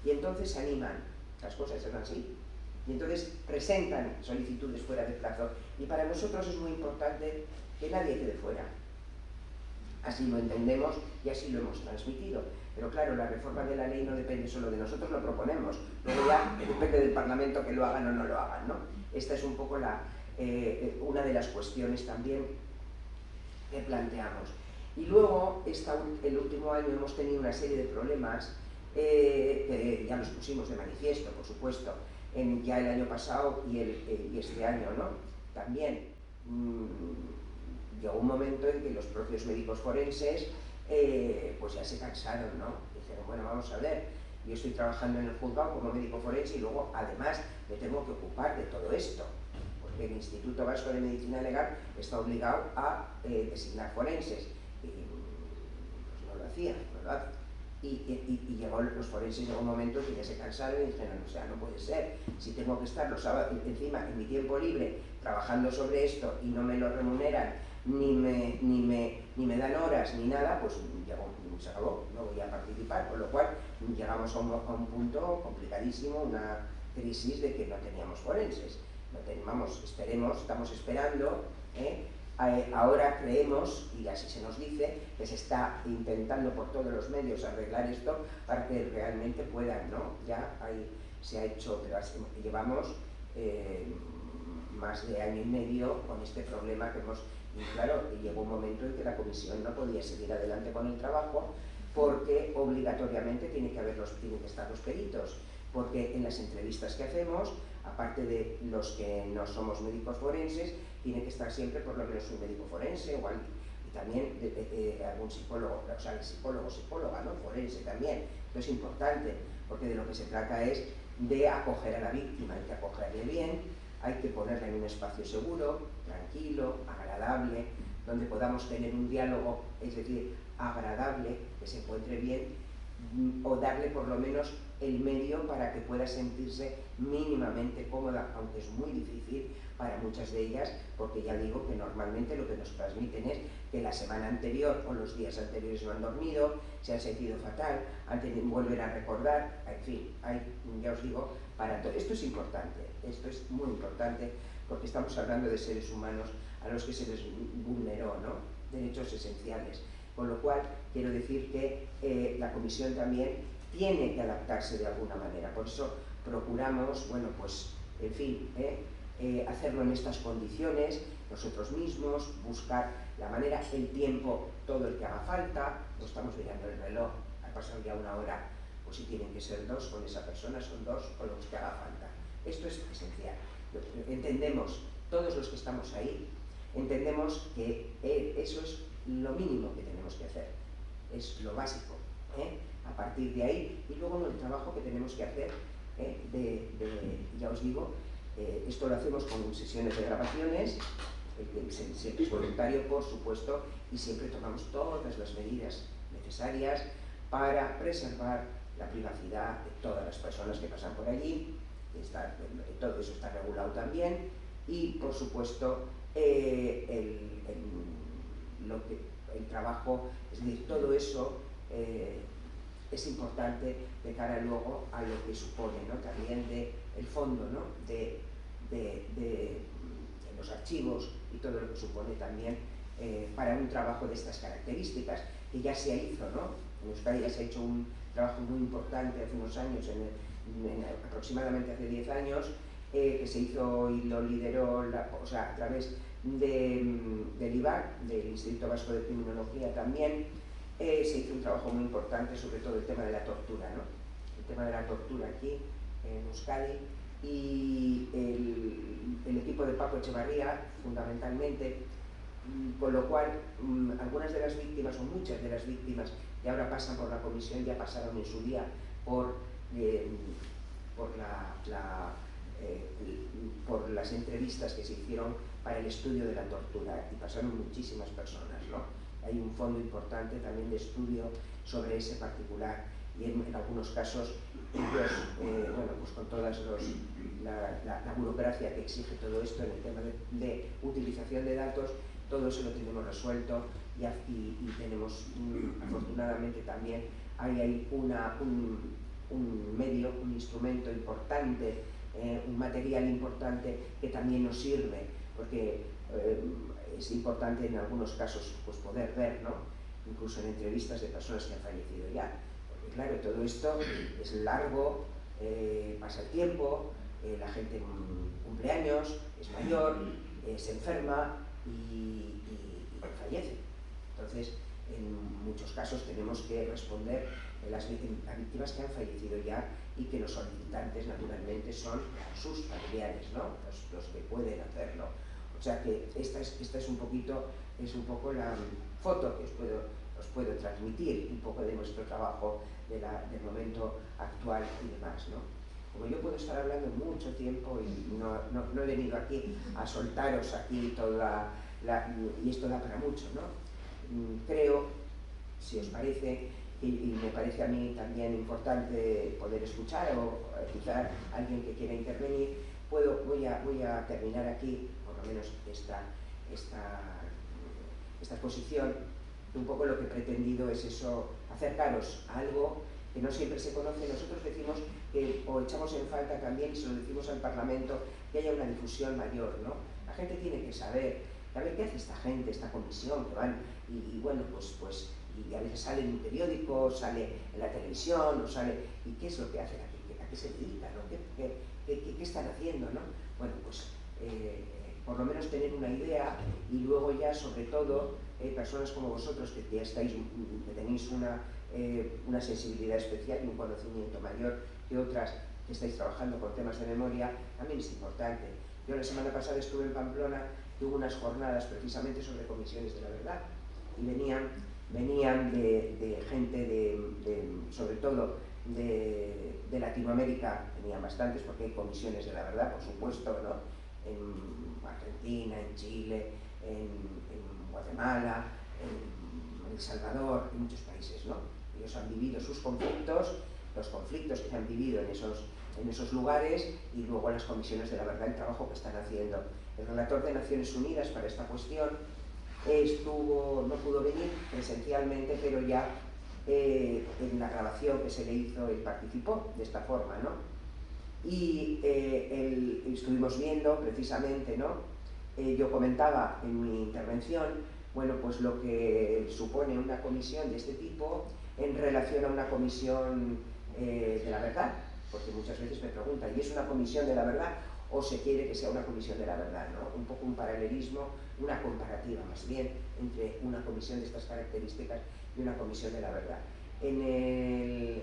y entonces se animan. Las cosas son así. Y entonces presentan solicitudes fuera de plazo. Y para nosotros es muy importante que nadie quede fuera. Así lo entendemos y así lo hemos transmitido. Pero claro, la reforma de la ley no depende solo de nosotros, lo proponemos. Luego ya depende del Parlamento que lo hagan o no lo hagan, ¿no? Esta es un poco la una de las cuestiones también que planteamos. Y luego, el último año hemos tenido una serie de problemas que ya los pusimos de manifiesto, por supuesto, ya el año pasado y este año, ¿no? También llegó un momento en que los propios médicos forenses pues ya se cansaron, ¿no? Dijeron, bueno, vamos a ver, yo estoy trabajando en el juzgado como médico forense y luego además me tengo que ocupar de todo esto, porque el Instituto Vasco de Medicina Legal está obligado a designar forenses y pues no lo hacía, no lo hace. Y los forenses llegó un momento que ya se cansaron y dijeron, o sea, no puede ser, si tengo que estar los sábados encima en mi tiempo libre trabajando sobre esto y no me lo remuneran, ni me dan horas ni nada, pues se acabó, no voy a participar, con lo cual llegamos a un punto complicadísimo, una crisis de que no teníamos forenses. Estamos esperando, ahora creemos, y así se nos dice, que se está intentando por todos los medios arreglar esto para que realmente puedan, ¿no? Ya se ha hecho, pero llevamos más de año y medio con este problema que hemos, y claro, llegó un momento en que la comisión no podía seguir adelante con el trabajo porque obligatoriamente tienen que estar los peritos, porque en las entrevistas que hacemos, aparte de los que no somos médicos forenses, tiene que estar siempre por lo menos un médico forense y también algún psicólogo, o sea, el psicóloga, ¿no? Forense también. Esto es importante, porque de lo que se trata es de acoger a la víctima, hay que acogerle bien, hay que ponerla en un espacio seguro, tranquilo, agradable, donde podamos tener un diálogo, es decir, agradable, que se encuentre bien, o darle por lo menos el medio para que pueda sentirse mínimamente cómoda, aunque es muy difícil para muchas de ellas, porque ya digo que normalmente lo que nos transmiten es que la semana anterior o los días anteriores no han dormido, se han sentido fatal, vuelven a recordar, en fin, ya os digo, para todo. Esto es importante, esto es muy importante, porque estamos hablando de seres humanos a los que se les vulneró, ¿no? Derechos esenciales. Con lo cual, quiero decir que la comisión también tiene que adaptarse de alguna manera. Por eso procuramos, bueno, pues, en fin, hacerlo en estas condiciones, nosotros mismos, buscar la manera, el tiempo, todo el que haga falta, no estamos mirando el reloj, ha pasado ya una hora, pues si tienen que ser dos con esa persona, son dos o los que haga falta. Esto es esencial. Entendemos, todos los que estamos ahí, entendemos que eso es lo mínimo que tenemos que hacer, es lo básico, a partir de ahí, y luego el trabajo que tenemos que hacer, ya os digo, esto lo hacemos con sesiones de grabaciones, siempre es voluntario, por supuesto, y siempre tomamos todas las medidas necesarias para preservar la privacidad de todas las personas que pasan por allí, todo eso está regulado también, y por supuesto el trabajo, es decir, todo eso es importante de cara luego a lo que supone, ¿no? También el fondo, ¿no? de los archivos y todo lo que supone también para un trabajo de estas características, que ya se hizo, ¿no? En Euskadi ya se ha hecho un trabajo muy importante hace unos años, aproximadamente hace 10 años, que se hizo y lo lideró a través del IVAC, del Instituto Vasco de Criminología también. Se hizo un trabajo muy importante sobre todo el tema de la tortura, ¿no? El tema de la tortura aquí en Euskadi, y el equipo de Paco Echevarría fundamentalmente, con lo cual algunas de las víctimas o muchas de las víctimas que ahora pasan por la comisión ya pasaron en su día por las entrevistas que se hicieron para el estudio de la tortura, y pasaron muchísimas personas, ¿no? Hay un fondo importante también de estudio sobre ese particular, y en algunos casos ellos, bueno, pues con toda la burocracia que exige todo esto en el tema de utilización de datos, todo eso lo tenemos resuelto, y tenemos, afortunadamente también, hay un medio, un instrumento importante, un material importante que también nos sirve, porque es importante en algunos casos pues poder ver, ¿no? Incluso en entrevistas de personas que han fallecido ya, porque claro, todo esto es largo, pasa el tiempo, la gente cumple años, es mayor, se enferma y fallece. Entonces, en muchos casos tenemos que responder a las víctimas que han fallecido ya y que los solicitantes naturalmente son sus familiares, ¿no? Los que pueden hacerlo. O sea que esta es un poco la foto que os puedo transmitir, un poco de nuestro trabajo del momento actual y demás, ¿no? Como yo puedo estar hablando mucho tiempo y no he venido aquí a soltaros aquí toda y esto da para mucho, ¿no? Creo, si os parece, y me parece a mí también importante poder escuchar o quizá alguien que quiera intervenir, voy a terminar aquí, por lo menos esta exposición. Un poco lo que he pretendido es eso, acercaros a algo que no siempre se conoce. Nosotros decimos que, o echamos en falta también, y se lo decimos al Parlamento, que haya una difusión mayor, ¿no? La gente tiene que saber, a ver qué hace esta gente, esta comisión, que van, y bueno, pues y a veces sale en un periódico, sale en la televisión, o sale, ¿y qué es lo que hacen aquí? ¿A qué se dedican? ¿No? ¿Qué están haciendo? ¿No? Bueno, pues por lo menos tener una idea, y luego ya, sobre todo, personas como vosotros que ya que tenéis una sensibilidad especial y un conocimiento mayor que otras que estáis trabajando con temas de memoria, también es importante. Yo la semana pasada estuve en Pamplona, tuve unas jornadas precisamente sobre comisiones de la verdad, y venían de gente sobre todo de Latinoamérica, venían bastantes porque hay comisiones de la verdad, por supuesto, ¿no? En Argentina, en Chile, en Guatemala, en El Salvador, en muchos países, ¿no? Ellos han vivido sus conflictos, los conflictos que han vivido en esos lugares, y luego las comisiones de la verdad, el trabajo que están haciendo. El relator de Naciones Unidas para esta cuestión no pudo venir presencialmente, pero ya en la grabación que se le hizo él participó de esta forma, ¿no? Y estuvimos viendo precisamente, ¿no? Yo comentaba en mi intervención, bueno, pues lo que supone una comisión de este tipo en relación a una comisión de la verdad, porque muchas veces me preguntan, ¿y es una comisión de la verdad o se quiere que sea una comisión de la verdad, ¿no? Un poco un paralelismo, una comparativa más bien entre una comisión de estas características y una comisión de la verdad. En el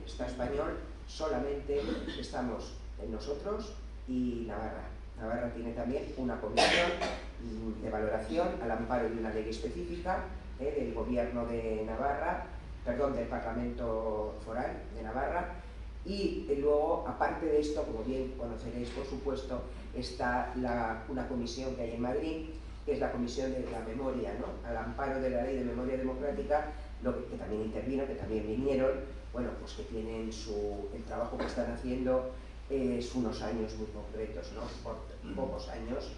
Estado español solamente estamos nosotros y Navarra. Navarra tiene también una comisión de valoración al amparo de una ley específica del gobierno de Navarra, perdón, del Parlamento Foral de Navarra. Y luego, aparte de esto, como bien conoceréis, por supuesto, está una comisión que hay en Madrid, que es la Comisión de la Memoria, ¿no? Al amparo de la Ley de Memoria Democrática, que también intervino, que también vinieron, bueno, pues que tienen el trabajo que están haciendo es unos años muy concretos, ¿no? Por pocos años,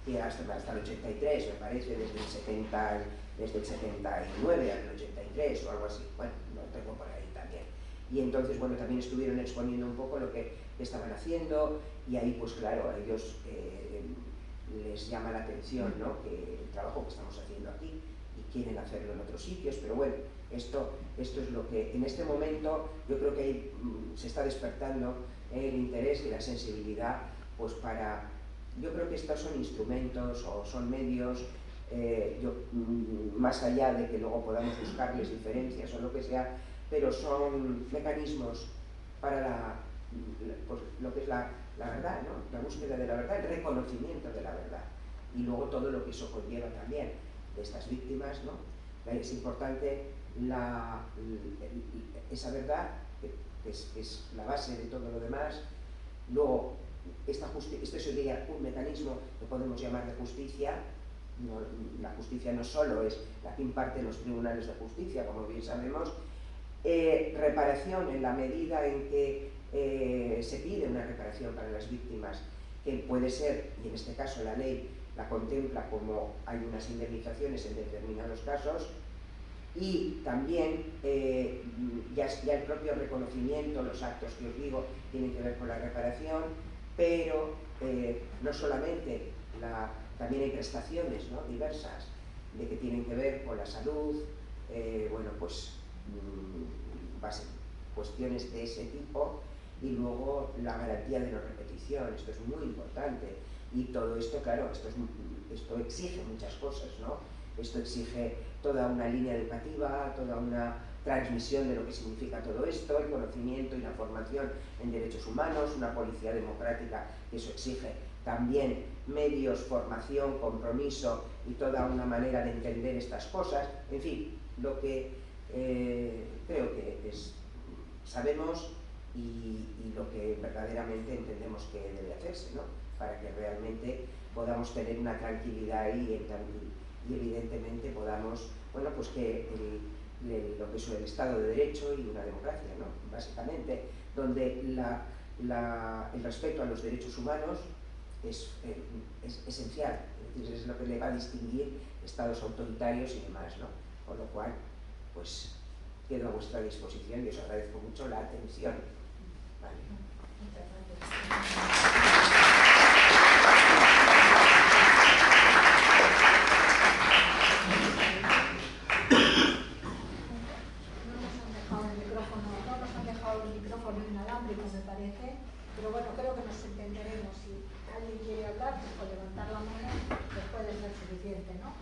que hasta el 83, me parece, desde el 79 al 83 o algo así. Bueno, lo tengo por ahí también. Y entonces, bueno, también estuvieron exponiendo un poco lo que estaban haciendo, y ahí, pues claro, a ellos les llama la atención, ¿no? Que el trabajo que estamos haciendo aquí, y quieren hacerlo en otros sitios, pero bueno, esto es lo que en este momento yo creo que ahí se está despertando el interés y la sensibilidad, pues yo creo que estos son instrumentos o son medios, más allá de que luego podamos buscarles diferencias o lo que sea, pero son mecanismos para pues, lo que es la verdad, ¿no? La búsqueda de la verdad, el reconocimiento de la verdad, y luego todo lo que eso conlleva también de estas víctimas, ¿no? Es importante esa verdad, que es la base de todo lo demás. Luego, este sería un mecanismo que podemos llamar de justicia. La justicia no solo es la que imparten los tribunales de justicia, como bien sabemos. Reparación, en la medida en que se pide una reparación para las víctimas, que puede ser, y en este caso la ley la contempla como hay unas indemnizaciones en determinados casos, y también ya el propio reconocimiento, los actos que os digo, tienen que ver con la reparación, pero no solamente, también hay prestaciones, ¿no? Diversas, de que tienen que ver con la salud, bueno, pues cuestiones de ese tipo, y luego la garantía de no repetición. Esto es muy importante, Y todo esto, claro, esto exige muchas cosas, ¿no? Esto exige toda una línea educativa, toda una transmisión de lo que significa todo esto, el conocimiento y la formación en derechos humanos, una policía democrática, eso exige también medios, formación, compromiso y toda una manera de entender estas cosas. En fin, lo que creo que sabemos y lo que verdaderamente entendemos que debe hacerse, ¿no? Para que realmente podamos tener una tranquilidad y evidentemente podamos, bueno, pues que lo que es el Estado de Derecho y una democracia, ¿no? Básicamente, donde el respeto a los derechos humanos es esencial, es decir, es lo que le va a distinguir estados autoritarios y demás, ¿no? Con lo cual, pues quedo a vuestra disposición y os agradezco mucho la atención. Vale. Muchas gracias. Pero bueno, creo que nos entenderemos. Si alguien quiere hablar, pues con levantar la mano pues puede ser suficiente, ¿no?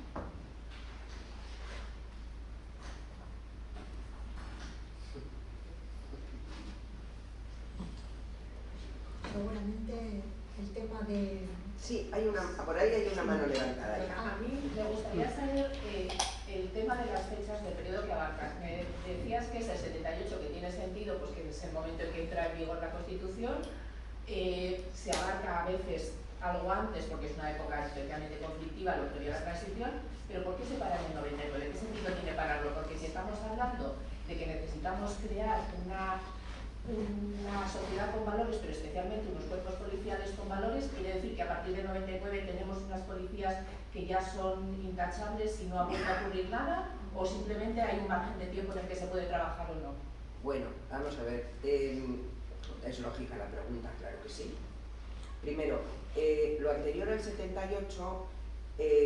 Seguramente el tema de... Sí, por ahí hay una mano levantada. A mí me gustaría saber el tema de las fechas del periodo que abarcas. Me decías que es el 78, que tiene sentido, pues que es el momento en que entra en vigor la Constitución. Se abarca a veces algo antes, porque es una época especialmente conflictiva, lo previo a la transición, pero ¿por qué se para en el 99? ¿Qué sentido tiene pararlo? Porque si estamos hablando de que necesitamos crear una sociedad con valores, pero especialmente unos cuerpos policiales con valores, quiere decir que a partir del 99 tenemos unas policías que ya son intachables y no ha vuelto a ocurrir nada, o simplemente hay un margen de tiempo en el que se puede trabajar o no. Bueno, vamos a ver, es lógica la pregunta, claro que sí. Primero, lo anterior al 78,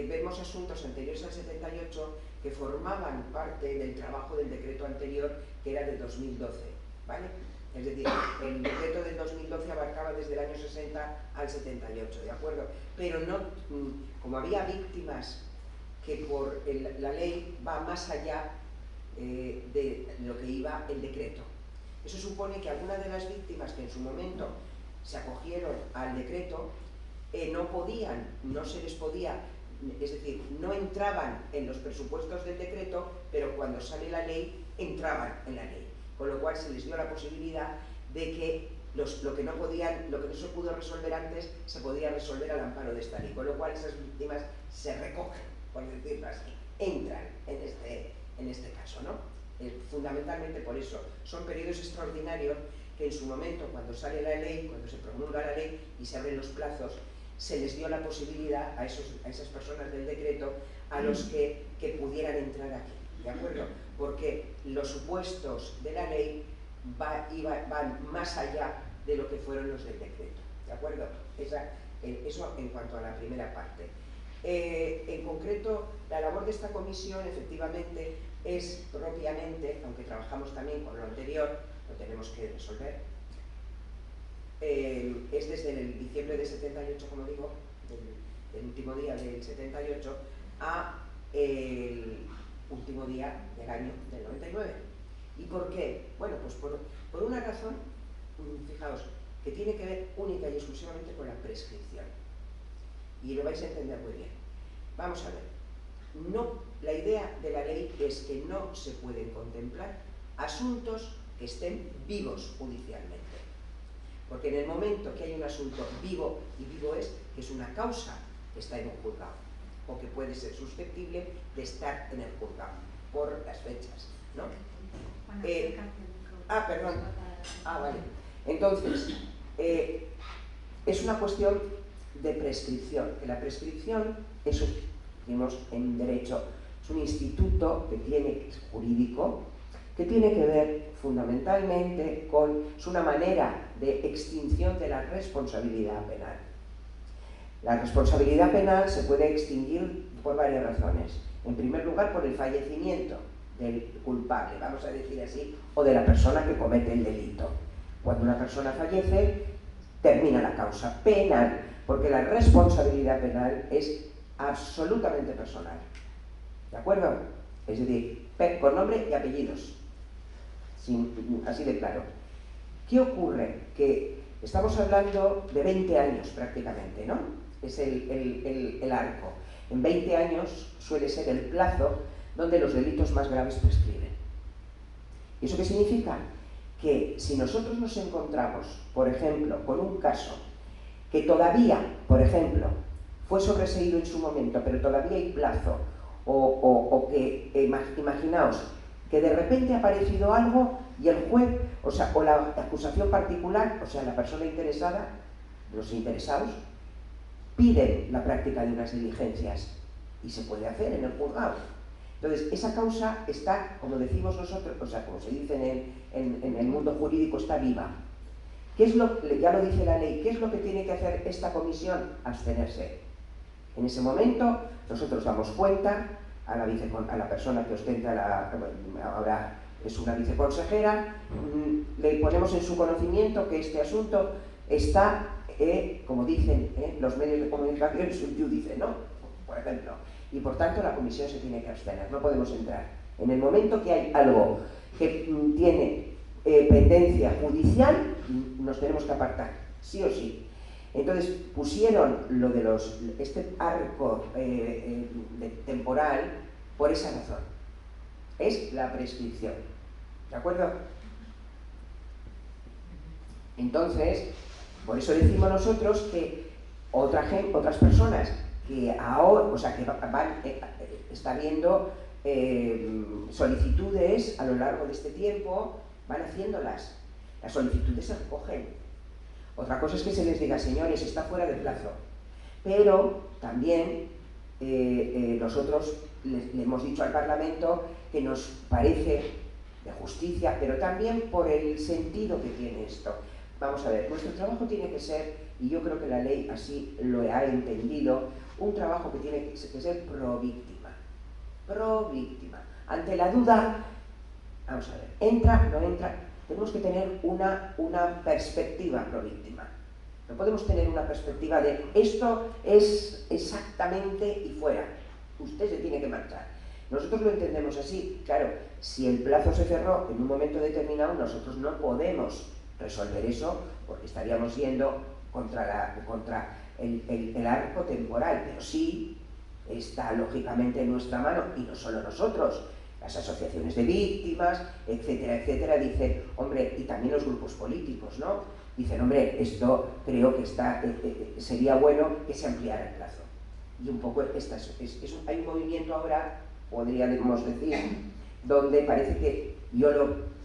vemos asuntos anteriores al 78 que formaban parte del trabajo del decreto anterior, que era de 2012, ¿vale? Es decir, el decreto del 2012 abarcaba desde el año 60 al 78, ¿de acuerdo? Pero no, como había víctimas que por la ley va más allá de lo que iba el decreto. Eso supone que algunas de las víctimas que en su momento se acogieron al decreto no se les podía, es decir, no entraban en los presupuestos del decreto, pero cuando sale la ley, entraban en la ley. Con lo cual se les dio la posibilidad de que lo que no se pudo resolver antes, se podía resolver al amparo de esta ley. Con lo cual esas víctimas se recogen, por decirlo así, entran en este caso, ¿no? Fundamentalmente por eso. Son periodos extraordinarios que en su momento, cuando sale la ley, cuando se promulga la ley y se abren los plazos, se les dio la posibilidad a esas personas del decreto a los que pudieran entrar aquí, ¿de acuerdo? Porque los supuestos de la ley van más allá de lo que fueron los del decreto, ¿de acuerdo? Eso en cuanto a la primera parte. En concreto, la labor de esta comisión efectivamente es propiamente, aunque trabajamos también con lo anterior, lo tenemos que resolver, es desde el diciembre de 78, como digo, del último día del 78 a el último día del año del 99. ¿Y por qué? Bueno, pues por una razón, fijaos, que tiene que ver única y exclusivamente con la prescripción. Y lo vais a entender muy bien. Vamos a ver. La idea de la ley es que no se pueden contemplar asuntos que estén vivos judicialmente. Porque en el momento que hay un asunto vivo, y vivo es que es una causa que está en un juzgado, o que puede ser susceptible de estar en el juzgado, por las fechas, ¿no? Perdón. Vale. Entonces, es una cuestión de prescripción, que la prescripción es, decimos en derecho, es un instituto jurídico que tiene que ver fundamentalmente es una manera de extinción de la responsabilidad penal. La responsabilidad penal se puede extinguir por varias razones. En primer lugar, por el fallecimiento del culpable, vamos a decir así, o de la persona que comete el delito. Cuando una persona fallece, termina la causa penal, porque la responsabilidad penal es absolutamente personal. ¿De acuerdo? Es decir, con nombre y apellidos. Así de claro. ¿Qué ocurre? Que estamos hablando de 20 años prácticamente, ¿no? Es el arco. En 20 años suele ser el plazo donde los delitos más graves prescriben. ¿Y eso qué significa? Que si nosotros nos encontramos, por ejemplo, con un caso que todavía, por ejemplo, fue sobreseído en su momento, pero todavía hay plazo, o que, imaginaos, que de repente ha aparecido algo y el juez, o la acusación particular, o sea, la persona interesada, los interesados, piden la práctica de unas diligencias y se puede hacer en el juzgado. Entonces, esa causa está, como decimos nosotros, o sea, como se dice en el mundo jurídico, está viva. ¿Qué es ya lo dice la ley, ¿qué es lo que tiene que hacer esta comisión? Abstenerse. En ese momento, nosotros damos cuenta a la persona que ostenta ahora es una viceconsejera, le ponemos en su conocimiento que este asunto está, como dicen los medios de comunicación, sub judice, ¿no? Por ejemplo. Y por tanto la comisión se tiene que abstener, no podemos entrar. En el momento que hay algo que tiene pendencia judicial, nos tenemos que apartar, sí o sí. Entonces pusieron lo de este arco temporal por esa razón. Es la prescripción. ¿De acuerdo? Entonces, por eso decimos nosotros que otras personas que ahora, que está viendo solicitudes a lo largo de este tiempo, van haciéndolas. Las solicitudes se recogen. Otra cosa es que se les diga, señores, está fuera de plazo. Pero también nosotros le hemos dicho al Parlamento que nos parece de justicia, pero también por el sentido que tiene esto. Vamos a ver, nuestro trabajo tiene que ser, y yo creo que la ley así lo ha entendido, un trabajo que tiene que ser pro víctima. Pro víctima. Ante la duda, vamos a ver, entra, no entra, tenemos que tener una perspectiva pro víctima. No podemos tener una perspectiva de esto es exactamente y fuera. Usted se tiene que marchar. Nosotros lo entendemos así. Claro, si el plazo se cerró en un momento determinado, nosotros no podemos resolver eso porque estaríamos yendo contra el arco temporal, pero sí está lógicamente en nuestra mano, y no solo nosotros, las asociaciones de víctimas, etcétera, etcétera, dicen, hombre, y también los grupos políticos, ¿no? Dicen, hombre, esto creo que sería bueno que se ampliara el plazo. Y un poco hay un movimiento ahora, podríamos decir, donde parece que yo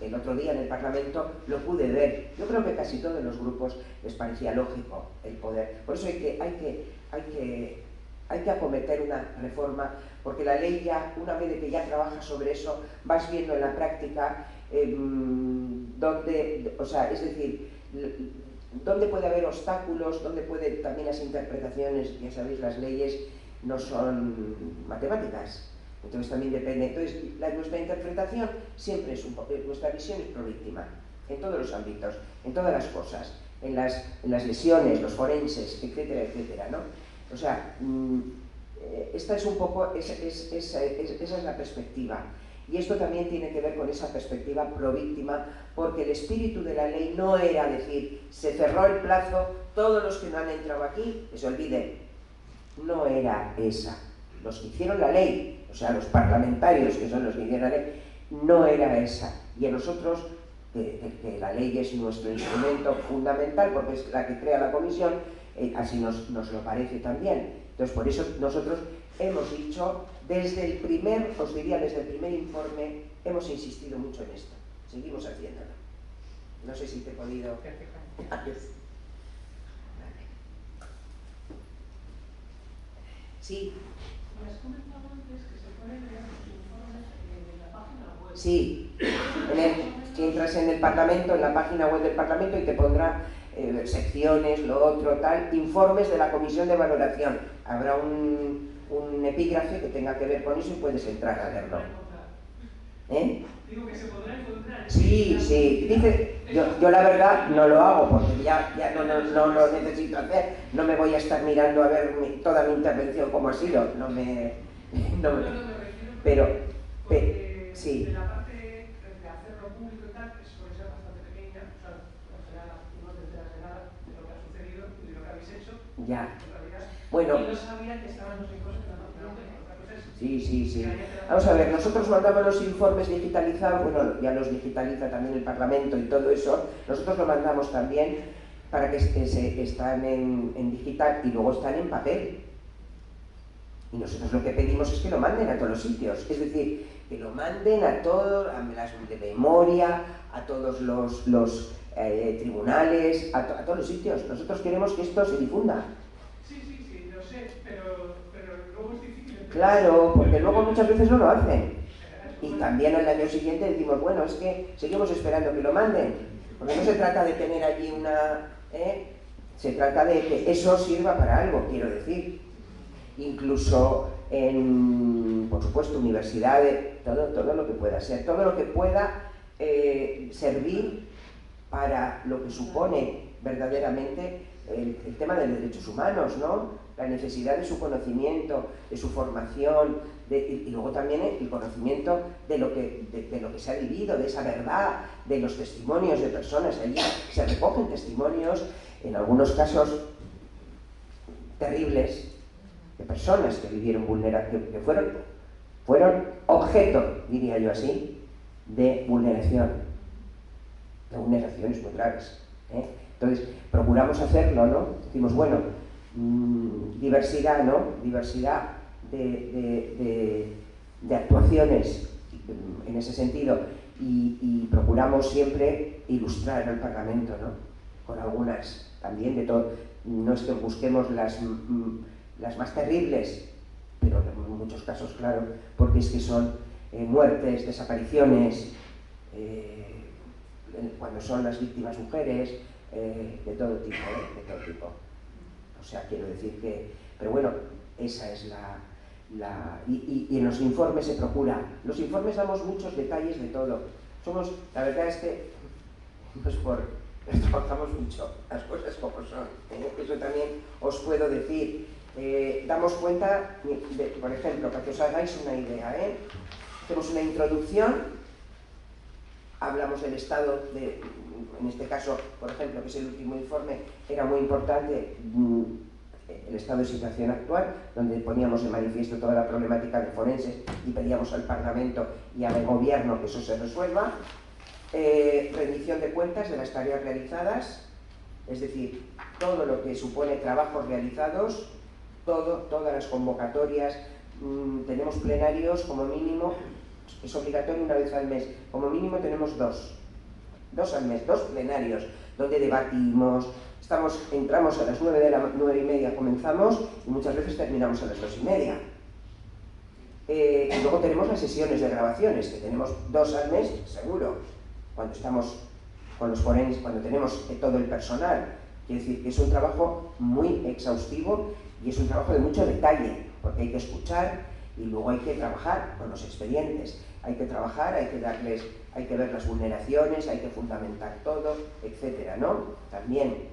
el otro día en el Parlamento lo pude ver. Yo creo que casi todos los grupos les parecía lógico el poder. Por eso hay que acometer una reforma, porque la ley ya, una vez que ya trabajas sobre eso, vas viendo en la práctica dónde puede haber obstáculos, dónde puede también las interpretaciones, ya sabéis, las leyes no son matemáticas. Entonces también depende. Entonces nuestra interpretación siempre es nuestra visión es pro víctima, en todos los ámbitos, en todas las cosas, en las lesiones, los forenses, etcétera, etcétera, ¿no? O sea, esta es un poco, esa es la perspectiva. Y esto también tiene que ver con esa perspectiva pro víctima, porque el espíritu de la ley no era decir, se cerró el plazo, todos los que no han entrado aquí, que se olviden. No era esa. Los que hicieron la ley, o sea, los parlamentarios, que son los que hicieron la ley, no era esa. Y a nosotros, que la ley es nuestro instrumento fundamental, porque es la que crea la comisión, así nos lo parece también. Entonces, por eso nosotros hemos dicho, desde el primer informe, hemos insistido mucho en esto. Seguimos haciéndolo. No sé si te he podido... Sí. ¿Me has comentado antes que se pueden leer los informes en la página web? Sí. Si entras en el Parlamento, en la página web del Parlamento, y te pondrá secciones, lo otro, tal, informes de la Comisión de Valoración. Habrá un epígrafe que tenga que ver con eso y puedes entrar a leerlo. Digo que se podrá encontrar. Sí, sí. Dice Yo la verdad no lo hago porque ya no lo necesito hacer. No me voy a estar mirando a ver toda mi intervención como ha sido. Pero sí. De la parte de hacerlo público y tal, suele ser bastante pequeña. O sea, en general no te enteras de nada de lo que ha sucedido y de lo que habéis hecho. Ya. En realidad, Bueno. y no sabía que estaban los informes de la Sí. Vamos a ver, nosotros mandamos los informes digitalizados, bueno, ya los digitaliza también el Parlamento y todo eso, nosotros lo mandamos también para que están en digital y luego están en papel. Y nosotros lo que pedimos es que lo manden a todos los sitios, es decir, que lo manden a todos, a las de memoria, a todos los tribunales, a todos los sitios. Nosotros queremos que esto se difunda. Sí, lo sé, pero luego es difícil. Claro, porque luego muchas veces no lo hacen. Y también al año siguiente decimos, bueno, es que seguimos esperando que lo manden. Porque no se trata de tener allí una... Se trata de que eso sirva para algo, quiero decir. Incluso en, por supuesto, universidades, todo lo que pueda ser, todo lo que pueda servir para lo que supone verdaderamente el tema de los derechos humanos, ¿no? La necesidad de su conocimiento, de su formación, y luego también el conocimiento de lo que se ha vivido, de esa verdad, de los testimonios de personas. Allí se recogen testimonios, en algunos casos terribles, de personas que vivieron vulneración, que fueron objeto, diría yo así, de vulneraciones muy graves. Entonces, procuramos hacerlo, ¿no? Decimos, bueno, diversidad, ¿no? Diversidad de actuaciones en ese sentido y procuramos siempre ilustrar al Parlamento, ¿no? Con algunas también de todo. No es que busquemos las más terribles, pero en muchos casos, claro, porque es que son muertes, desapariciones, cuando son las víctimas mujeres, de todo tipo. O sea, quiero decir que... Pero bueno, esa es y en los informes se procura. Los informes damos muchos detalles de todo. La verdad es que trabajamos mucho, las cosas como son. Eso también os puedo decir. Damos cuenta, por ejemplo, para que os hagáis una idea, hacemos una introducción, hablamos del estado en este caso, por ejemplo, que es el último informe, era muy importante el estado de situación actual, donde poníamos de manifiesto toda la problemática de forenses y pedíamos al Parlamento y al Gobierno que eso se resuelva. Rendición de cuentas de las tareas realizadas, es decir, todo lo que supone trabajos realizados, todas las convocatorias, tenemos plenarios como mínimo, es obligatorio una vez al mes, como mínimo tenemos dos al mes, 2 plenarios, donde debatimos, entramos a las 9:30, comenzamos y muchas veces terminamos a las 2:30. Y luego tenemos las sesiones de grabaciones, que tenemos 2 al mes, seguro, cuando estamos con los forenses, cuando tenemos todo el personal. Quiere decir que es un trabajo muy exhaustivo y es un trabajo de mucho detalle, porque hay que escuchar y luego hay que trabajar con los expedientes. Hay que trabajar, hay que ver las vulneraciones, hay que fundamentar todo, etcétera, ¿no? También,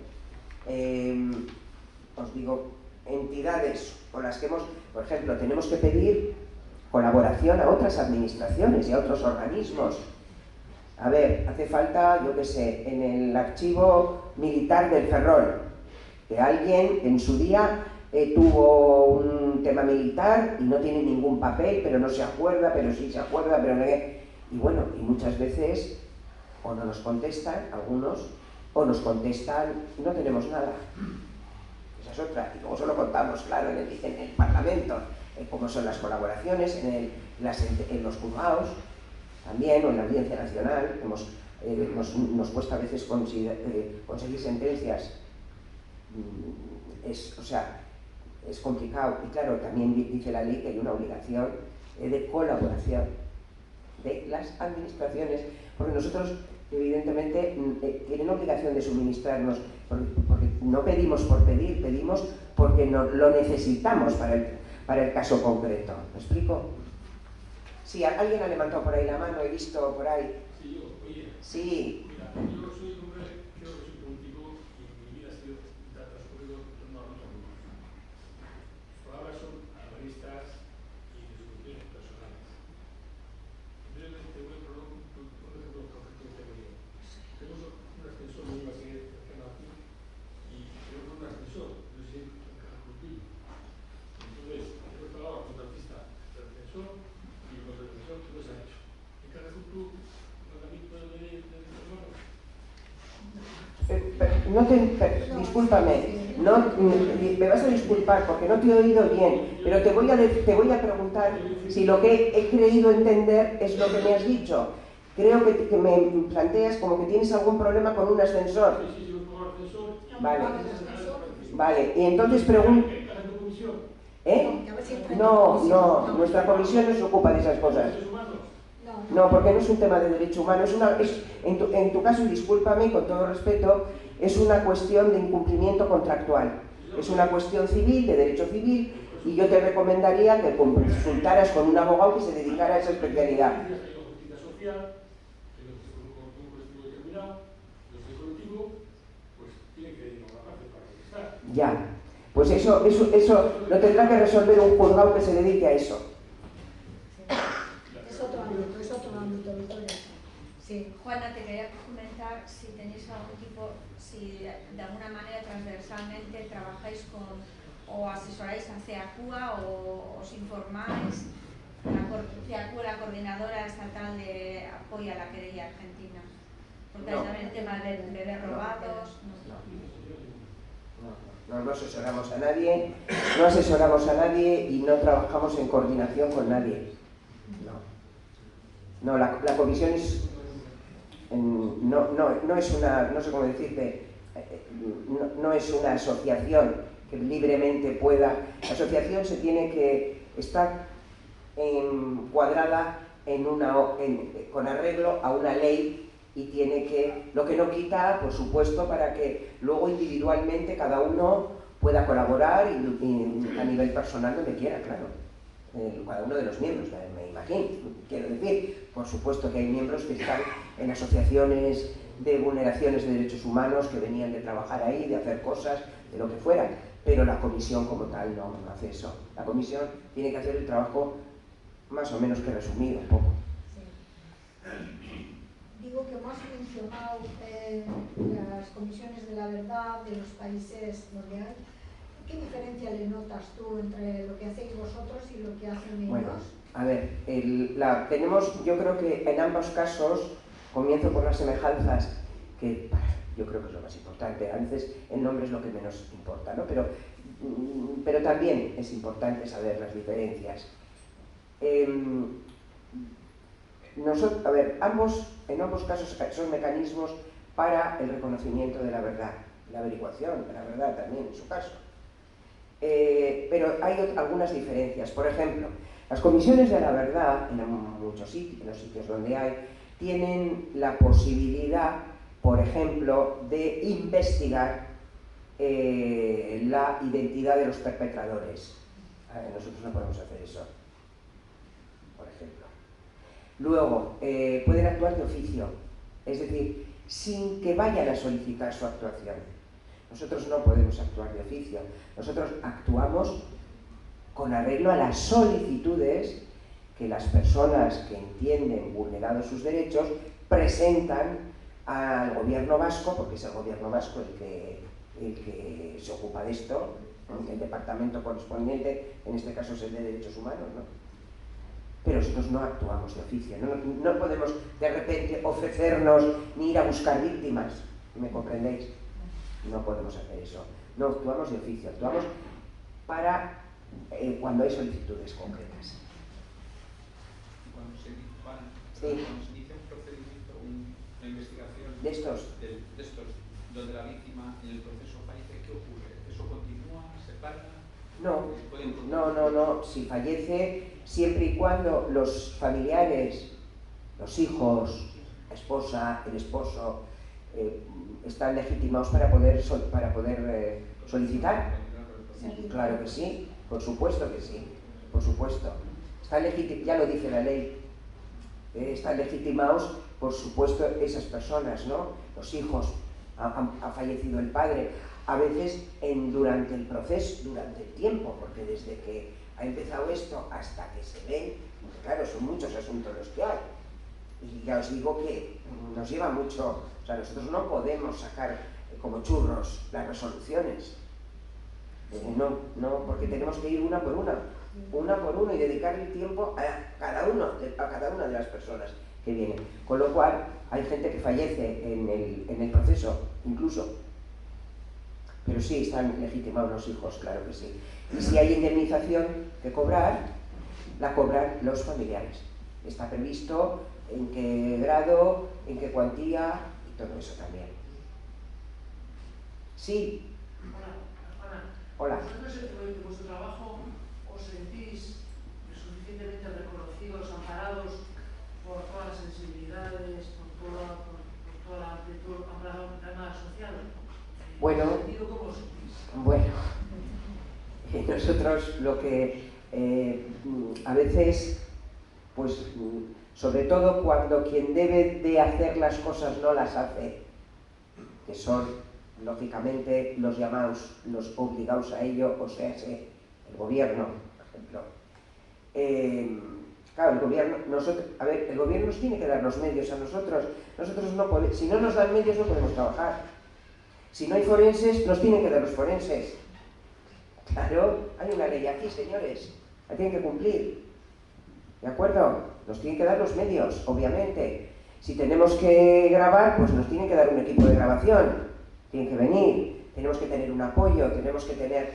os digo, entidades con las que por ejemplo, tenemos que pedir colaboración a otras administraciones y a otros organismos. A ver, hace falta, yo qué sé, en el archivo militar del Ferrol, que alguien en su día tuvo un tema militar y no tiene ningún papel, pero no se acuerda, pero sí se acuerda, pero no... Y bueno, y muchas veces o no nos contestan, algunos, o nos contestan y no tenemos nada. Esa es otra. Y luego se lo contamos, claro, en el Parlamento, cómo son las colaboraciones, en los juzgados, también, o en la Audiencia Nacional. Nos cuesta a veces conseguir sentencias. Es complicado. Y claro, también dice la ley que hay una obligación de colaboración de las administraciones, porque nosotros, evidentemente, tienen obligación de suministrarnos, porque no pedimos por pedir, pedimos porque lo necesitamos para el caso concreto. ¿Me explico? Sí, alguien ha levantado por ahí la mano, he visto por ahí. Sí, yo Sí. Mira, yo soy un hombre, creo que soy político y mi vida ha sido transcurrido en torno a los amigos. Sus palabras son analistas y discusiones personales. Brevemente voy a poner un ejemplo concreto que tengo yo. Tenemos un ascensor muy básico cercano aquí y tenemos un ascensor, no sé si encaja contigo. Entonces, hemos pagado a contratista del ascensor y el contratista no se ha hecho. ¿Encaja con tu tratamiento de derechos humanos? Discúlpame, me vas a disculpar porque no te he oído bien, pero te voy a preguntar si lo que he creído entender es lo que me has dicho. Creo que me planteas como que tienes algún problema con un ascensor. Sí, un ascensor. Vale. Vale, y entonces pregunto... ¿Eh? No, nuestra comisión no se ocupa de esas cosas. No, porque no es un tema de derecho humano, en tu caso, y discúlpame con todo respeto, es una cuestión de incumplimiento contractual. Es una cuestión civil, de derecho civil, y yo te recomendaría que consultaras con un abogado que se dedicara a esa especialidad. Ya, pues eso lo tendrá que resolver un juzgado que se dedique a eso. Es otro ámbito, Victoria. Sí. Juana, te quería comentar si tenéis algún tipo, si de alguna manera transversalmente trabajáis con o asesoráis a CEACUA o os informáis. CEACUA, la coordinadora estatal de apoyo a la querella argentina. Porque hay también el tema de bebés robados. No asesoramos a nadie, y no trabajamos en coordinación con nadie. No, la comisión es, no es una, no sé cómo decirte, no es una asociación que libremente pueda. La asociación se tiene que estar encuadrada con arreglo a una ley y tiene que, lo que no quita, por supuesto, para que luego individualmente cada uno pueda colaborar y a nivel personal donde quiera, claro. Cada uno de los miembros, me imagino, quiero decir, por supuesto que hay miembros que están en asociaciones de vulneraciones de derechos humanos que venían de trabajar ahí, de hacer cosas, de lo que fuera, pero la comisión como tal no hace eso. La comisión tiene que hacer el trabajo más o menos que resumido un poco. Sí. Digo que hemos mencionado las comisiones de la verdad de los países donde hay. ¿Qué diferencia le notas tú entre lo que hacéis vosotros y lo que hacen ellos? Bueno, a ver, yo creo que en ambos casos, comienzo por las semejanzas, que yo creo que es lo más importante. A veces el nombre es lo que menos importa, ¿no? Pero también es importante saber las diferencias. En ambos casos son mecanismos para el reconocimiento de la verdad, la averiguación de la verdad también en su caso. Pero hay algunas diferencias. Por ejemplo, las comisiones de la verdad, en muchos sitios, en los sitios donde hay, tienen la posibilidad, por ejemplo, de investigar la identidad de los perpetradores. Nosotros no podemos hacer eso, por ejemplo. Luego, pueden actuar de oficio, es decir, sin que vayan a solicitar su actuación. Nosotros no podemos actuar de oficio, nosotros actuamos con arreglo a las solicitudes que las personas que entienden vulnerados sus derechos presentan al gobierno vasco, porque es el gobierno vasco el que se ocupa de esto, el departamento correspondiente, en este caso es el de Derechos Humanos, ¿no? Pero nosotros no actuamos de oficio, no podemos de repente ofrecernos ni ir a buscar víctimas, ¿me comprendéis? No podemos hacer eso, no actuamos de oficio, actuamos para cuando hay solicitudes concretas. Cuando se Sí. inicia un procedimiento, una investigación de estos, donde la víctima en el proceso fallece, ¿qué ocurre? ¿Eso continúa? ¿Se para? No, si fallece, siempre y cuando los familiares, los hijos, la esposa, el esposo, están legitimados para poder solicitar. Claro que sí, por supuesto que sí, por supuesto. Está legítimo, ya lo dice la ley. están legitimados, por supuesto, esas personas, ¿no? Los hijos, ha fallecido el padre, a veces durante el proceso, durante el tiempo, porque desde que ha empezado esto hasta que se ven, claro, son muchos asuntos los que hay. Y ya os digo que nos lleva mucho, o sea, nosotros no podemos sacar como churros las resoluciones. No, porque tenemos que ir una por una y dedicarle tiempo a cada una de las personas que vienen. Con lo cual, hay gente que fallece en el proceso, incluso. Pero sí, están legitimados los hijos, claro que sí. Y si hay indemnización que cobrar, la cobran los familiares. Está previsto en qué grado, en qué cuantía y todo eso también. Sí. Hola. Hola. ¿Vosotros en vuestro trabajo os sentís suficientemente reconocidos, amparados por todas las sensibilidades, por toda la amplitud amplada social? Bueno, ¿Cómo os sentís? Bueno, nosotros lo que a veces, pues sobre todo cuando quien debe de hacer las cosas no las hace, que son lógicamente los llamados, los obligados a ello, o sea, el gobierno, por ejemplo. Claro, el gobierno, el gobierno nos tiene que dar los medios a nosotros no podemos, si no nos dan medios no podemos trabajar. Si no hay forenses, nos tienen que dar los forenses. Claro, hay una ley aquí, señores, la tienen que cumplir. ¿De acuerdo? Nos tienen que dar los medios, obviamente. Si tenemos que grabar, pues nos tienen que dar un equipo de grabación. Tienen que venir, tenemos que tener un apoyo, tenemos que tener,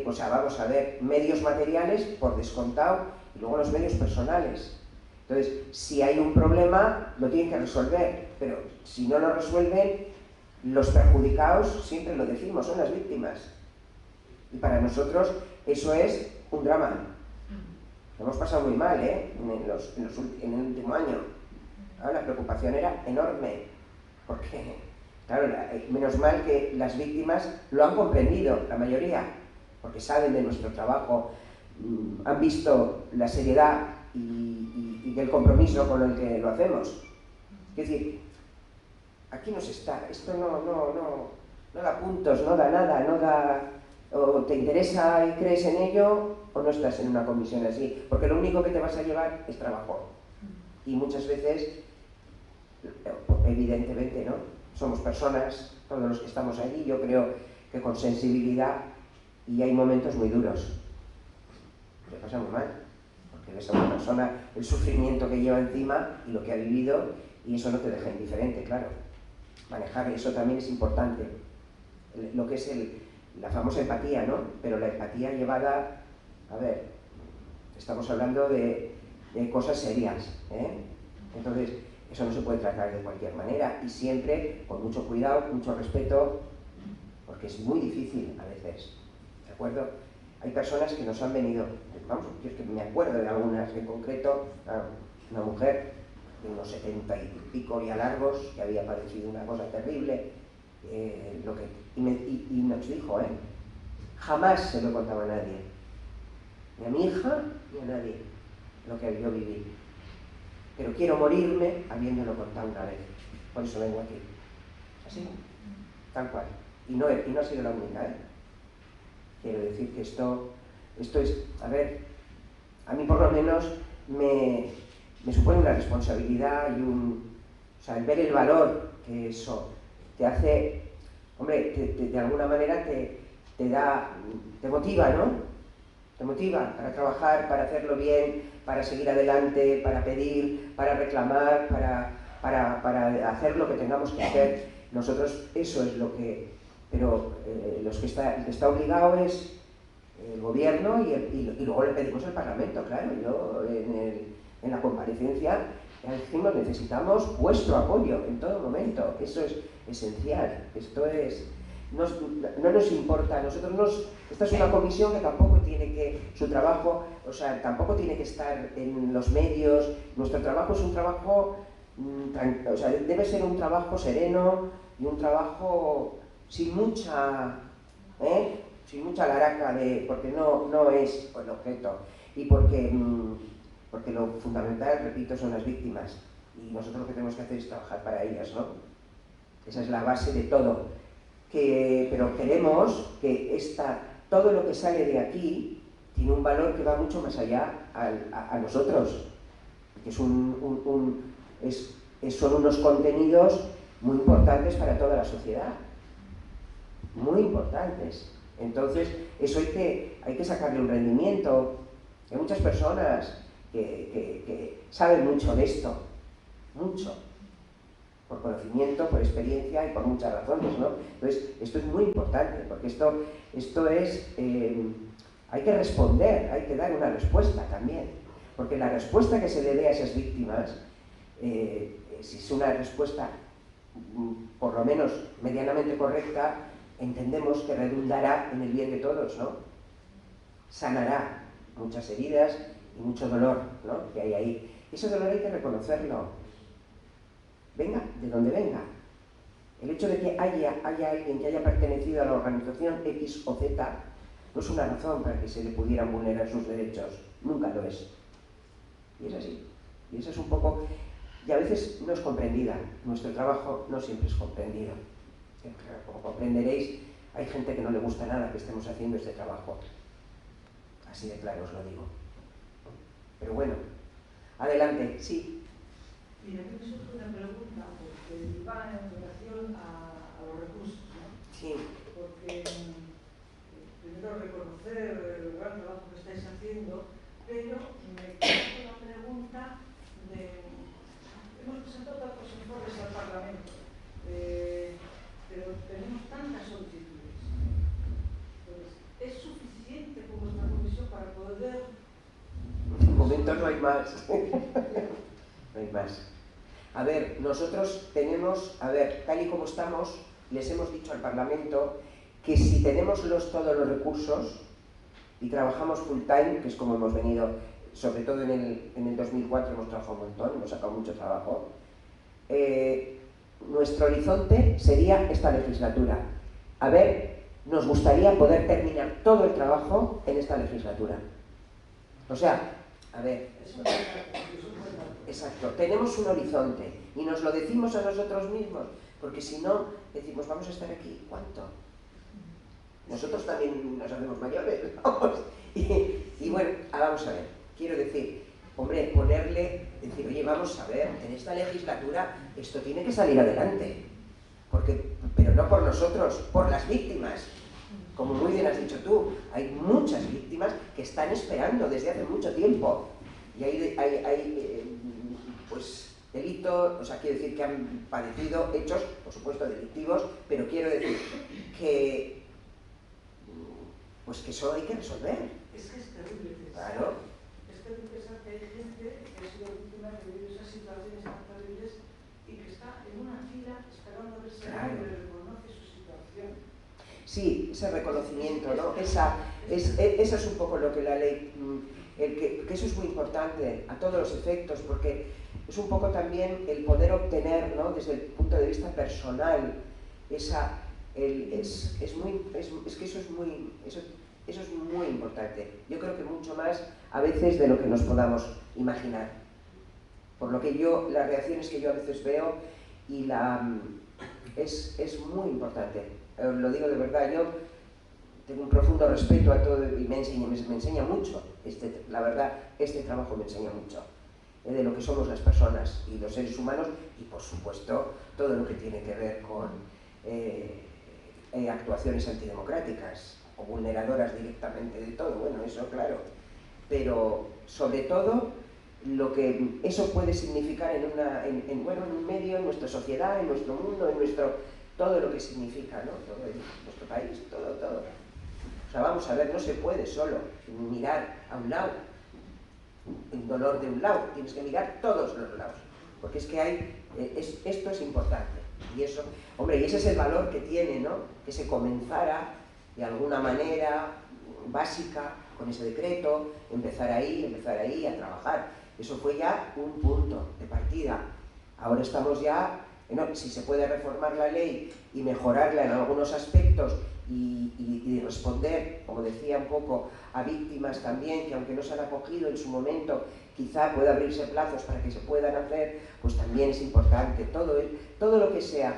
pues vamos a ver, medios materiales por descontado y luego los medios personales. Entonces, si hay un problema, lo tienen que resolver, pero si no lo resuelven, los perjudicados, siempre lo decimos, son las víctimas. Y para nosotros eso es un drama. Lo hemos pasado muy mal, en el último año. Ahora, la preocupación era enorme, porque, claro, menos mal que las víctimas lo han comprendido, la mayoría, porque saben de nuestro trabajo, han visto la seriedad y el compromiso con el que lo hacemos. Es decir, aquí no se está, esto no da puntos, no da nada, no da, o te interesa y crees en ello, o no estás en una comisión así, porque lo único que te vas a llevar es trabajo. Y muchas veces, evidentemente, ¿no? Somos personas, todos los que estamos allí, yo creo que con sensibilidad, y hay momentos muy duros. Se pasa muy mal, porque ves a una persona el sufrimiento que lleva encima y lo que ha vivido, y eso no te deja indiferente, claro. Manejar eso también es importante. Lo que es la famosa empatía, ¿no? Pero la empatía llevada, a ver, estamos hablando de cosas serias, ¿eh? Entonces, eso no se puede tratar de cualquier manera y siempre con mucho cuidado, mucho respeto, porque es muy difícil a veces, ¿de acuerdo? Hay personas que nos han venido, vamos, yo es que me acuerdo de algunas en concreto, una mujer de unos 70 y pico ya largos, que había padecido una cosa terrible, y nos dijo, jamás se lo contaba a nadie, ni a mi hija ni a nadie, lo que yo viví. Pero quiero morirme habiéndolo contado una vez, por eso vengo aquí. Así, tal cual. Y no ha sido la única, Quiero decir que esto es, a ver, a mí por lo menos me supone una responsabilidad y o sea, el ver el valor que eso te hace, hombre, de alguna manera te motiva, ¿no? Te motiva para trabajar, para hacerlo bien, para seguir adelante, para pedir, para reclamar, para hacer lo que tengamos que hacer. Nosotros eso es lo que... Pero el que está obligado es el gobierno y luego le pedimos al Parlamento, claro. Yo en la comparecencia ya dijimos, necesitamos vuestro apoyo en todo momento. Eso es esencial. Esto es... No nos importa, esta es una comisión que tampoco tiene su trabajo, o sea, tampoco tiene que estar en los medios. Nuestro trabajo es un trabajo, o sea, debe ser un trabajo sereno y un trabajo sin mucha laraca, porque no es el objeto, y porque porque lo fundamental, repito, son las víctimas, y nosotros lo que tenemos que hacer es trabajar para ellas, ¿no? Esa es la base de todo. Pero queremos que todo lo que sale de aquí tiene un valor que va mucho más allá a nosotros, que son unos contenidos muy importantes para toda la sociedad, muy importantes. Entonces, eso hay que sacarle un rendimiento. Hay muchas personas que saben mucho de esto, mucho, por conocimiento, por experiencia y por muchas razones, ¿no? Entonces, esto es muy importante, porque esto es, hay que responder, hay que dar una respuesta también, porque la respuesta que se le dé a esas víctimas, si es una respuesta por lo menos medianamente correcta, entendemos que redundará en el bien de todos, ¿no? Sanará muchas heridas y mucho dolor, ¿no?, que hay ahí. Ese dolor hay que reconocerlo, venga de donde venga. El hecho de que haya alguien que haya pertenecido a la organización X o Z no es una razón para que se le pudieran vulnerar sus derechos, nunca lo es. Y es así. Y eso es un poco, y a veces no es comprendida. Nuestro trabajo no siempre es comprendido. Como comprenderéis, hay gente que no le gusta nada que estemos haciendo este trabajo. Así de claro os lo digo. Pero bueno, adelante, sí. Mira, que me surge una pregunta, porque va en relación a los recursos, ¿no? Sí. Porque primero reconocer el gran trabajo que estáis haciendo, pero me queda una pregunta de... Hemos presentado tantos informes al Parlamento, pero tenemos tantas solicitudes. Entonces, ¿es suficiente con vuestra comisión para poder...? De momento no hay más. No hay más. A ver, nosotros tenemos, tal y como estamos, les hemos dicho al Parlamento que si tenemos todos los recursos y trabajamos full time, que es como hemos venido, sobre todo en el 2004 hemos trabajado un montón, hemos sacado mucho trabajo, nuestro horizonte sería esta legislatura. A ver, nos gustaría poder terminar todo el trabajo en esta legislatura. O sea, a ver, exacto, tenemos un horizonte y nos lo decimos a nosotros mismos, porque si no, decimos, vamos a estar aquí, ¿cuánto? Nosotros también nos hacemos mayores, vamos. Y bueno, vamos a ver, quiero decir, hombre, decir, oye, vamos a ver, en esta legislatura esto tiene que salir adelante, pero no por nosotros, por las víctimas. Como muy bien has dicho tú, hay muchas víctimas que están esperando desde hace mucho tiempo. Y hay pues, delitos, o sea, quiero decir que han padecido hechos, por supuesto, delictivos, pero quiero decir que, pues que eso hay que resolver. Es que es terrible pensar. Claro. Es terrible pensar que hay gente que ha sido víctima, que vive esas situaciones tan terribles y que está en una fila esperando a ver si alguien le reconoce su situación. Sí, ese reconocimiento, ¿no? Esa es un poco lo que la ley, que eso es muy importante a todos los efectos, porque es un poco también el poder obtener, ¿no?, desde el punto de vista personal, es que eso es muy importante. Yo creo que mucho más a veces de lo que nos podamos imaginar. Por lo que las reacciones que yo a veces veo es muy importante. Os lo digo de verdad, yo tengo un profundo respeto a todo y me enseña mucho, la verdad, este trabajo me enseña mucho de lo que somos las personas y los seres humanos y por supuesto todo lo que tiene que ver con actuaciones antidemocráticas o vulneradoras directamente de todo, bueno, eso claro, pero sobre todo lo que eso puede significar en un medio, en nuestra sociedad, en nuestro mundo, todo lo que significa, ¿no? Todo nuestro país, todo. O sea, vamos a ver, no se puede solo mirar a un lado, el dolor de un lado, tienes que mirar todos los lados, porque es que esto es importante. Y eso, hombre, y ese es el valor que tiene, ¿no? Que se comenzara de alguna manera básica con ese decreto, empezar ahí a trabajar. Eso fue ya un punto de partida. Ahora estamos ya, si se puede reformar la ley y mejorarla en algunos aspectos y responder, como decía un poco, a víctimas también, que aunque no se han acogido en su momento, quizá pueda abrirse plazos para que se puedan hacer, pues también es importante. Todo lo que sea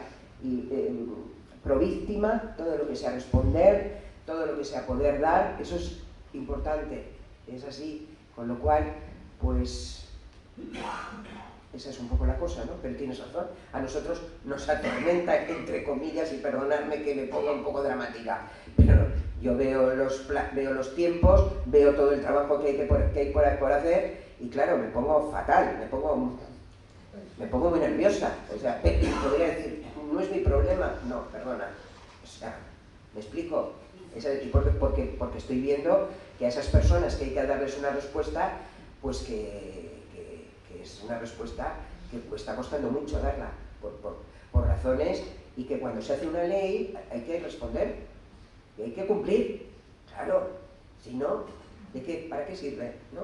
pro víctima, todo lo que sea responder, todo lo que sea poder dar, eso es importante, es así, con lo cual, pues, esa es un poco la cosa, ¿no? Pero tienes razón, a nosotros nos atormenta, entre comillas, y perdonadme que me ponga un poco dramática, pero yo veo los tiempos, veo todo el trabajo que hay por hacer, y claro, me pongo fatal, me pongo muy nerviosa, o sea, podría decir, no es mi problema, no, perdona, o sea, ¿me explico? Porque estoy viendo que a esas personas que hay que darles una respuesta, pues que es una respuesta que está costando mucho darla, por razones, y que cuando se hace una ley hay que responder, y hay que cumplir, claro, si no, ¿para qué sirve? ¿No?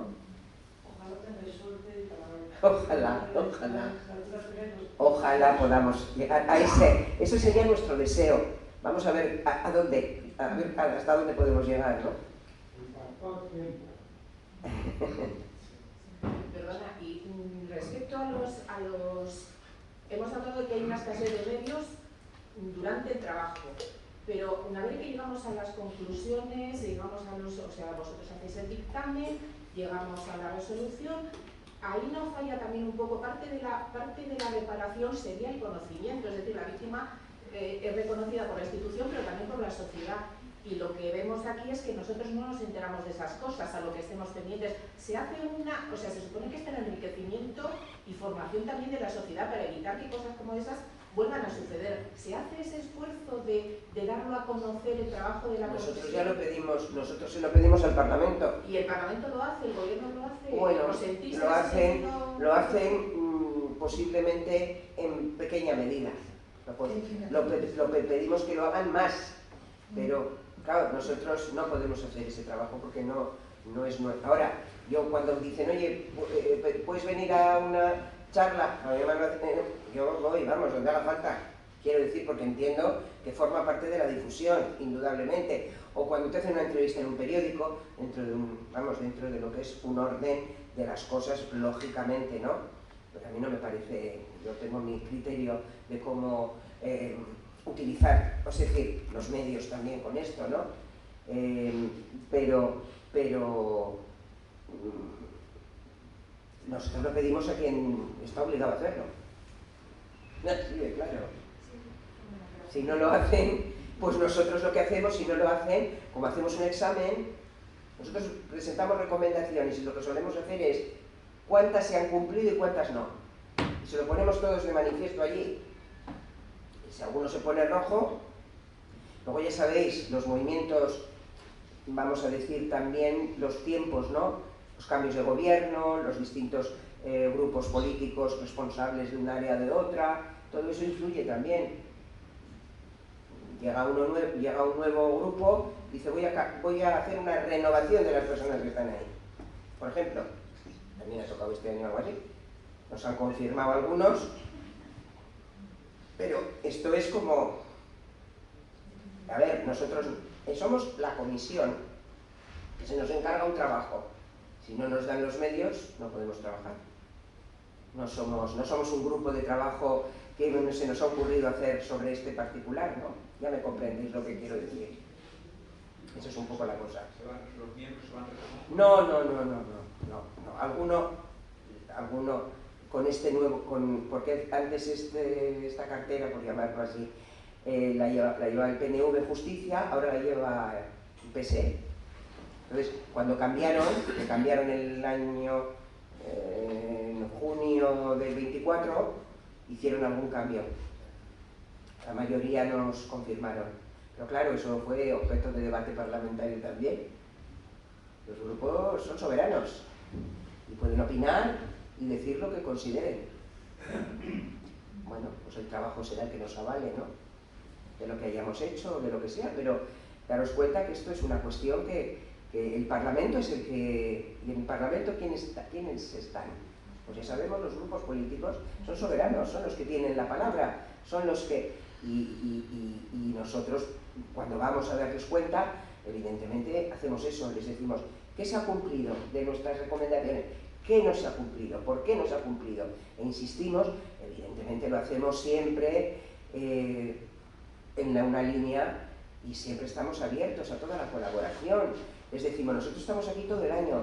Ojalá podamos llegar a ese sería nuestro deseo. Vamos a ver a ver hasta dónde podemos llegar, ¿no? Perdona, y respecto a los... Hemos hablado de que hay una escasez de medios durante el trabajo, pero una vez que llegamos a las conclusiones, llegamos o sea, vosotros hacéis el dictamen, llegamos a la resolución, ahí no falla también un poco, parte de la reparación sería el conocimiento, es decir, la víctima es reconocida por la institución, pero también por la sociedad. Y lo que vemos aquí es que nosotros no nos enteramos de esas cosas, a lo que estemos pendientes. Se hace o sea, se supone que está el enriquecimiento y formación también de la sociedad para evitar que cosas como esas vuelvan a suceder. ¿Se hace ese esfuerzo de darlo a conocer el trabajo de la Nosotros profesión? ya lo pedimos, nosotros se lo pedimos al Parlamento. ¿Y el Parlamento lo hace? ¿El Gobierno lo hace? Bueno, ¿Lo sentís? lo hacen posiblemente en pequeña medida. Lo pedimos que lo hagan más, pero claro, nosotros no podemos hacer ese trabajo porque no es nuestro. Ahora, yo cuando dicen, oye, ¿puedes venir a una charla? Yo voy, vamos, donde haga falta. Quiero decir, porque entiendo que forma parte de la difusión, indudablemente. O cuando te hacen una entrevista en un periódico, dentro de lo que es un orden de las cosas, lógicamente, ¿no? Pero a mí no me parece, yo tengo mi criterio de cómo utilizar, es decir, los medios también con esto, ¿no? Pero nosotros lo pedimos a quien está obligado a hacerlo. Sí, claro. Si no lo hacen, pues nosotros lo que hacemos, si no lo hacen, como hacemos un examen, nosotros presentamos recomendaciones y lo que solemos hacer es cuántas se han cumplido y cuántas no. Y se lo ponemos todos de manifiesto allí. Y si alguno se pone rojo, luego ya sabéis, los movimientos, vamos a decir también los tiempos, ¿no? Los cambios de gobierno, los distintos grupos políticos responsables de un área o de otra, todo eso influye también. Llega un nuevo grupo y dice voy a hacer una renovación de las personas que están ahí. Por ejemplo, también ha tocado este año algo así. Nos han confirmado algunos, pero esto es como... A ver, nosotros somos la comisión que se nos encarga un trabajo. Si no nos dan los medios, no podemos trabajar. No somos un grupo de trabajo que se nos ha ocurrido hacer sobre este particular, ¿no? Ya me comprendéis lo que quiero decir. Eso es un poco la cosa. ¿Los miembros se van renovando? No. Alguno con este nuevo... porque antes esta cartera, por llamarlo así, la lleva el PNV Justicia, ahora la lleva el PSE. Entonces, cuando cambiaron el año... en junio del 24, hicieron algún cambio. La mayoría nos confirmaron. Pero claro, eso fue objeto de debate parlamentario también. Los grupos son soberanos y pueden opinar y decir lo que consideren. Bueno, pues el trabajo será el que nos avale, ¿no? De lo que hayamos hecho o de lo que sea, pero daros cuenta que esto es una cuestión que el Parlamento es el que... ¿Y en el Parlamento quiénes están? Pues ya sabemos, los grupos políticos son soberanos, son los que tienen la palabra, son los que... Y nosotros, cuando vamos a darles cuenta, evidentemente hacemos eso, les decimos ¿qué se ha cumplido de nuestras recomendaciones? ¿Qué no se ha cumplido? ¿Por qué no se ha cumplido? E insistimos, evidentemente lo hacemos siempre en una línea y siempre estamos abiertos a toda la colaboración. Es decir, nosotros estamos aquí todo el año,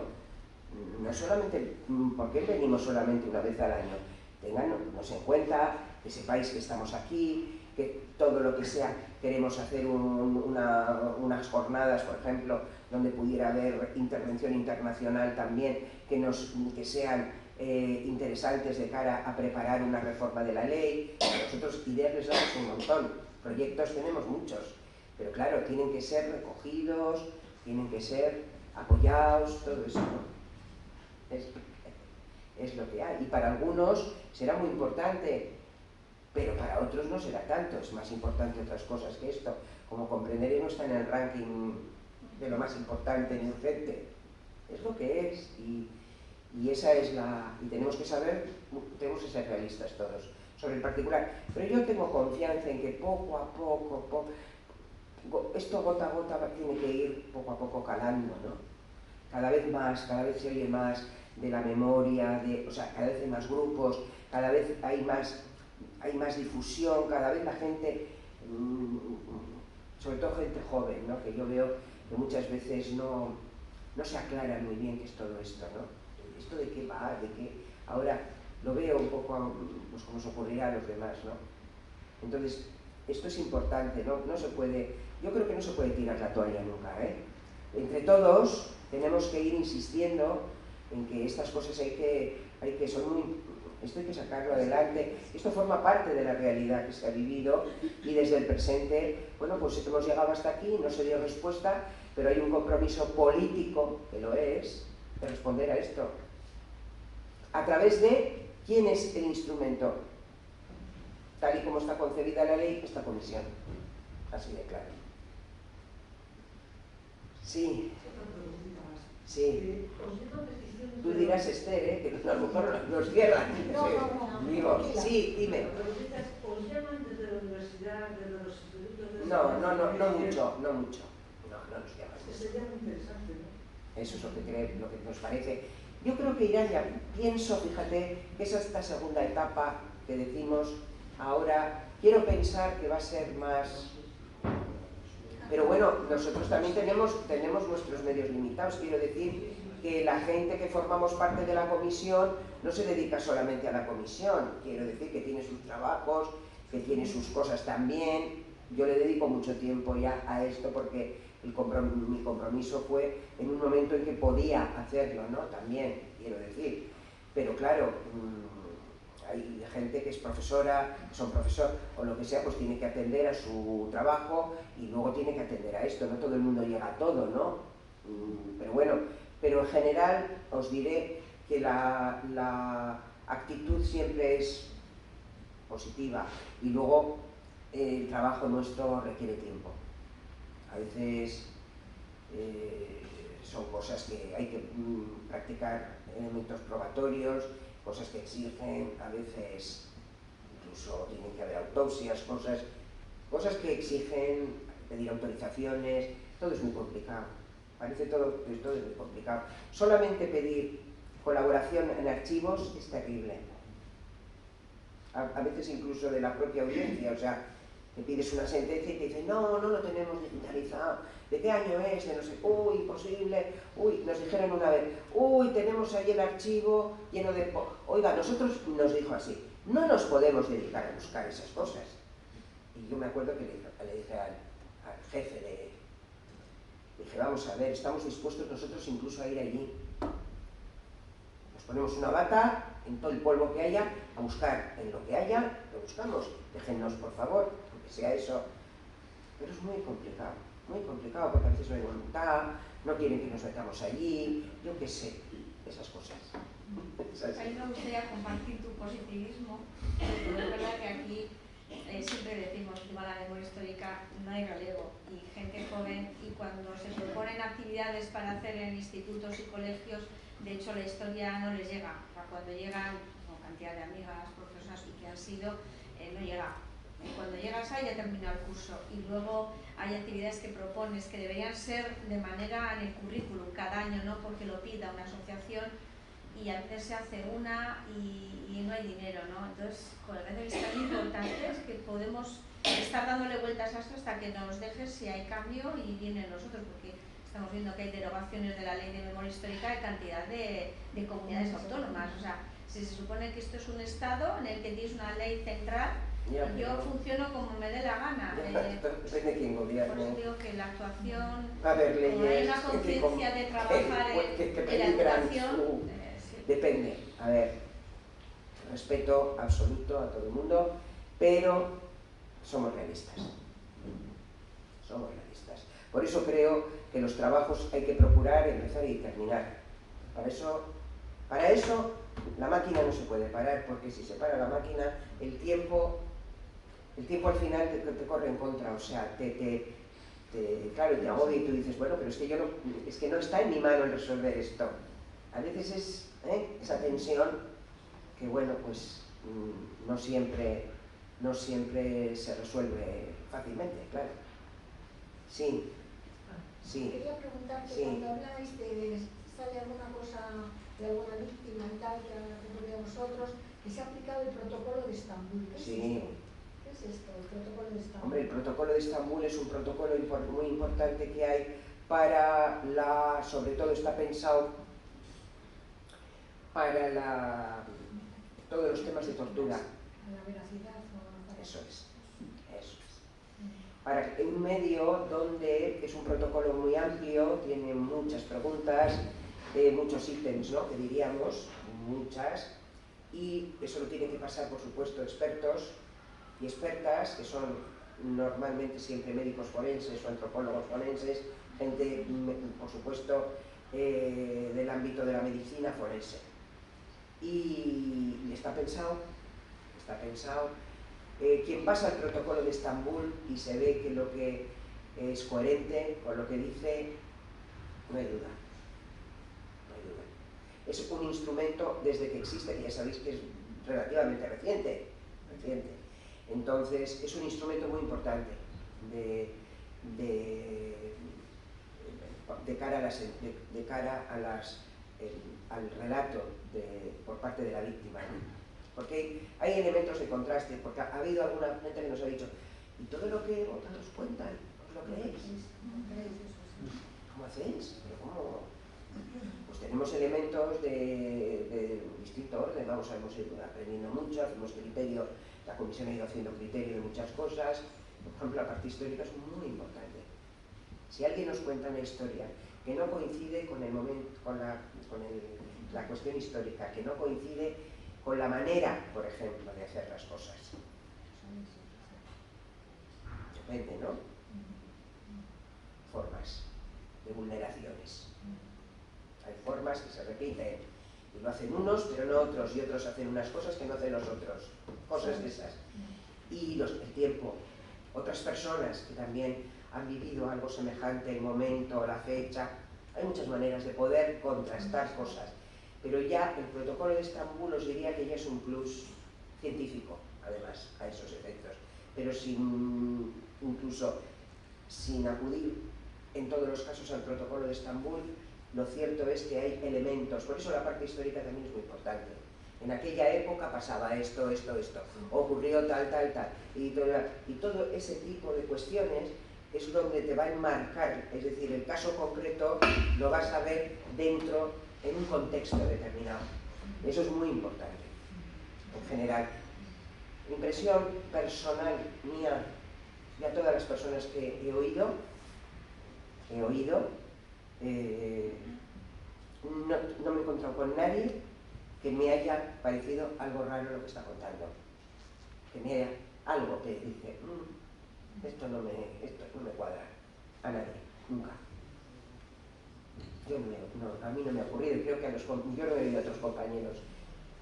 no solamente, ¿por qué venimos solamente una vez al año? Tengannos en cuenta, que sepáis que estamos aquí, que todo lo que sea, queremos hacer unas jornadas, por ejemplo, donde pudiera haber intervención internacional también, que sean interesantes de cara a preparar una reforma de la ley. Nosotros ideas les damos un montón, proyectos tenemos muchos, pero claro, tienen que ser recogidos, tienen que ser apoyados, todo eso, ¿no? Es lo que hay. Y para algunos será muy importante, pero para otros no será tanto, es más importante otras cosas que esto. Como comprenderéis, no está en el ranking de lo más importante ni urgente. Es lo que es, y esa es y tenemos que saber, tenemos que ser realistas todos sobre el particular. Pero yo tengo confianza en que poco a poco, esto gota a gota tiene que ir poco a poco calando, ¿no? Cada vez se oye más de la memoria, o sea, cada vez hay más grupos, cada vez hay más difusión, cada vez la gente, sobre todo gente joven, ¿no? Que yo veo que muchas veces no se aclara muy bien qué es todo esto, ¿no? ¿Esto de qué va? ¿De qué? Ahora lo veo un poco pues, como se ocurrirá a los demás, ¿no? Entonces, esto es importante, ¿no? Yo creo que no se puede tirar la toalla nunca, ¿eh? Entre todos tenemos que ir insistiendo en que estas cosas esto hay que sacarlo adelante. Esto forma parte de la realidad que se ha vivido y desde el presente, bueno, pues hemos llegado hasta aquí, no se dio respuesta, pero hay un compromiso político, que lo es, de responder a esto. ¿A través de quién es el instrumento? Tal y como está concebida la ley, esta comisión. Así de claro. Sí. Sí. Tú dirás, Esther, que a lo mejor nos cierran. No. Digo, sí, dime. ¿Os llaman desde la universidad, desde los institutos? No mucho. No nos llaman. Sería muy interesante, ¿no? Eso es lo que nos parece. Yo creo que irán ya. Pienso, fíjate, que es esta segunda etapa que decimos ahora. Quiero pensar que va a ser más. Pero bueno, nosotros también tenemos nuestros medios limitados. Quiero decir que la gente que formamos parte de la comisión no se dedica solamente a la comisión. Quiero decir que tiene sus trabajos, que tiene sus cosas también. Yo le dedico mucho tiempo ya a esto porque mi compromiso fue en un momento en que podía hacerlo, ¿no? También, quiero decir. Pero claro, hay gente que es profesora, son profesor o lo que sea, pues tiene que atender a su trabajo y luego tiene que atender a esto. No todo el mundo llega a todo, ¿no? Pero bueno, pero en general os diré que la actitud siempre es positiva y luego el trabajo nuestro requiere tiempo. A veces son cosas que hay que practicar, elementos probatorios, cosas que exigen, a veces incluso tienen que haber autopsias, cosas que exigen pedir autorizaciones, todo es muy complicado. Parece todo es muy complicado. Solamente pedir colaboración en archivos es terrible. A veces incluso de la propia audiencia, o sea, te pides una sentencia y te dicen, no lo tenemos digitalizado. ¿De qué año es? De no sé, imposible. Nos dijeron una vez, tenemos ahí el archivo lleno de... Oiga, nosotros nos dijo así, no nos podemos dedicar a buscar esas cosas. Y yo me acuerdo que le dije al jefe, dije, vamos a ver, estamos dispuestos nosotros incluso a ir allí. Nos ponemos una bata, en todo el polvo que haya, a buscar en lo que haya, lo buscamos. Déjennos, por favor, aunque sea eso. Pero es muy complicado porque a veces no hay voluntad, no quieren que nos metamos allí, yo qué sé, esas cosas. A mí me gustaría compartir tu positivismo, pero es verdad que aquí siempre decimos, viva la memoria histórica, no hay relevo, y gente joven, y cuando se proponen actividades para hacer en institutos y colegios, de hecho la historia no les llega. O sea, cuando llegan con cantidad de amigas, profesoras y que han sido, no llega. Cuando llegas ahí ya termina el curso y luego hay actividades que propones que deberían ser de manera en el currículum cada año, no porque lo pida una asociación, y a veces se hace una y no hay dinero, ¿no? Entonces, con el veces es tan importante es que podemos estar dándole vueltas a esto hasta que nos dejes si hay cambio y vienen nosotros, porque estamos viendo que hay derogaciones de la ley de memoria histórica de cantidad de comunidades autónomas. O sea, si se supone que esto es un estado en el que tienes una ley central, yo funciono como me dé la gana. Depende de quién gobierne. Por eso digo que la actuación, a ver, leyes, como hay una conciencia de trabajar en la educación, sí. Depende. A ver, respeto absoluto a todo el mundo, pero somos realistas. Somos realistas. Por eso creo que los trabajos hay que procurar empezar y terminar. Para eso la máquina no se puede parar, porque si se para la máquina, el tiempo al final te corre en contra, o sea, claro, te agobia y tú dices, bueno, pero es que no está en mi mano el resolver esto. A veces es esa tensión que, bueno, pues no siempre se resuelve fácilmente, claro. Sí. Quería preguntarte, Sí. cuando habláis de sale alguna cosa de alguna víctima y tal, que ocurrió a vosotros, que se ha aplicado el protocolo de Estambul. ¿Qué es esto? ¿Qué es esto, el protocolo de Estambul? Hombre, el protocolo de Estambul es un protocolo muy importante que hay sobre todo está pensado para todos los temas de tortura. La veracidad o... Eso es. Para un medio donde es un protocolo muy amplio, tiene muchas preguntas, muchos ítems, ¿no?, que diríamos, muchas, y eso lo tienen que pasar, por supuesto, expertos y expertas, que son normalmente siempre médicos forenses o antropólogos forenses, gente, por supuesto, del ámbito de la medicina forense. Y está pensado, quien pasa el protocolo de Estambul y se ve que lo que es coherente con lo que dice, no hay duda. Es un instrumento desde que existe, ya sabéis que es relativamente reciente. Entonces, es un instrumento muy importante de cara al relato por parte de la víctima. Porque hay elementos de contraste, porque ha habido alguna gente que nos ha dicho, ¿y todo lo que os cuentan, os lo creéis? ¿Cómo hacéis? ¿Pero cómo? Pues tenemos elementos de distinto orden, hemos ido aprendiendo mucho, hacemos criterio, la comisión ha ido haciendo criterio de muchas cosas. Por ejemplo, la parte histórica es muy importante. Si alguien nos cuenta una historia que no coincide con el momento, con la cuestión histórica, que no coincide con la manera, por ejemplo, de hacer las cosas. Depende, ¿no? Formas de vulneraciones. Hay formas que se repiten y lo hacen unos, pero no otros, y otros hacen unas cosas que no hacen los otros. Cosas de esas. Y el tiempo. Otras personas que también han vivido algo semejante, el momento, la fecha. Hay muchas maneras de poder contrastar cosas. Pero ya el protocolo de Estambul os diría que ya es un plus científico, además, a esos efectos. Pero incluso sin acudir en todos los casos al protocolo de Estambul, lo cierto es que hay elementos, por eso la parte histórica también es muy importante. En aquella época pasaba esto, ocurrió tal, y todo ese tipo de cuestiones es donde te va a enmarcar, es decir, el caso concreto lo vas a ver dentro, en un contexto determinado. Eso es muy importante, en general. Impresión personal mía y a todas las personas que he oído, no me he encontrado con nadie que me haya parecido algo raro lo que está contando. Que me haya algo que dice, esto no me cuadra. A nadie, nunca. A mí no me ha ocurrido, y creo que yo lo he oído a otros compañeros.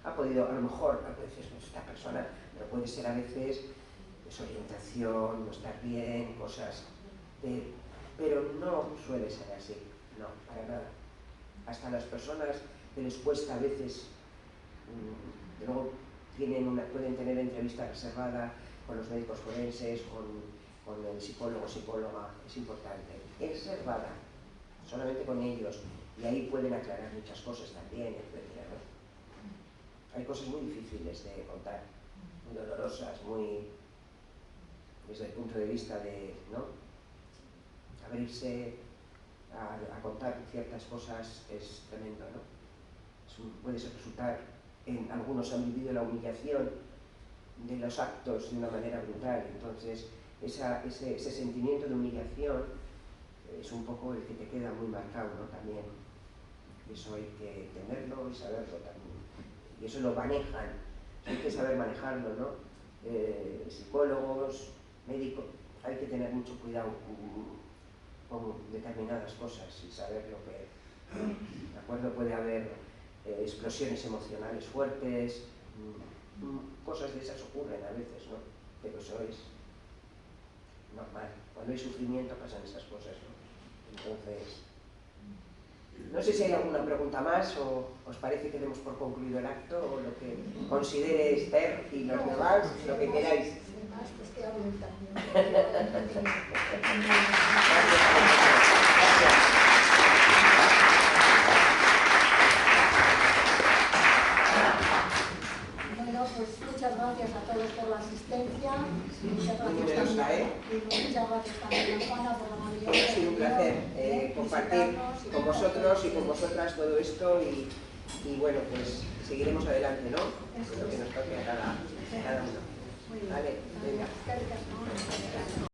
Ha podido, a lo mejor, a veces, esta persona, pero puede ser a veces desorientación, no estar bien, cosas pero no suele ser así, no, para nada. Hasta las personas que les cuesta a veces, luego pueden tener entrevista reservada con los médicos forenses, con el psicólogo, psicóloga, es importante, es reservada, solamente con ellos, y ahí pueden aclarar muchas cosas también, etc., ¿no? hay cosas muy difíciles de contar, muy dolorosas, muy desde el punto de vista de, ¿no?, abrirse a contar ciertas cosas es tremendo, ¿no? Puede resultar, algunos han vivido la humillación de los actos de una manera brutal, entonces ese sentimiento de humillación es un poco el que te queda muy marcado, ¿no?, también. Eso hay que tenerlo y saberlo también. Y eso lo manejan, hay que saber manejarlo, ¿no? Psicólogos, médicos, hay que tener mucho cuidado con determinadas cosas y saber lo que, ¿de acuerdo? Puede haber explosiones emocionales fuertes, cosas de esas ocurren a veces, ¿no? Pero eso es normal. Cuando hay sufrimiento pasan esas cosas, ¿no? Entonces, no sé si hay alguna pregunta más o os parece que demos por concluido el acto o lo que considere Esther y los demás, lo que queráis. Además, pues que hablen también. Bueno, pues muchas gracias a todos por la asistencia. Muchas gracias también, y muchas gracias también a Juana por la maravillosa. Ha sido un placer compartir con vosotros y con vosotras todo esto y bueno, pues seguiremos adelante, ¿no? Lo que nos toque a cada uno. Muy bien. Vale, venga. Gracias.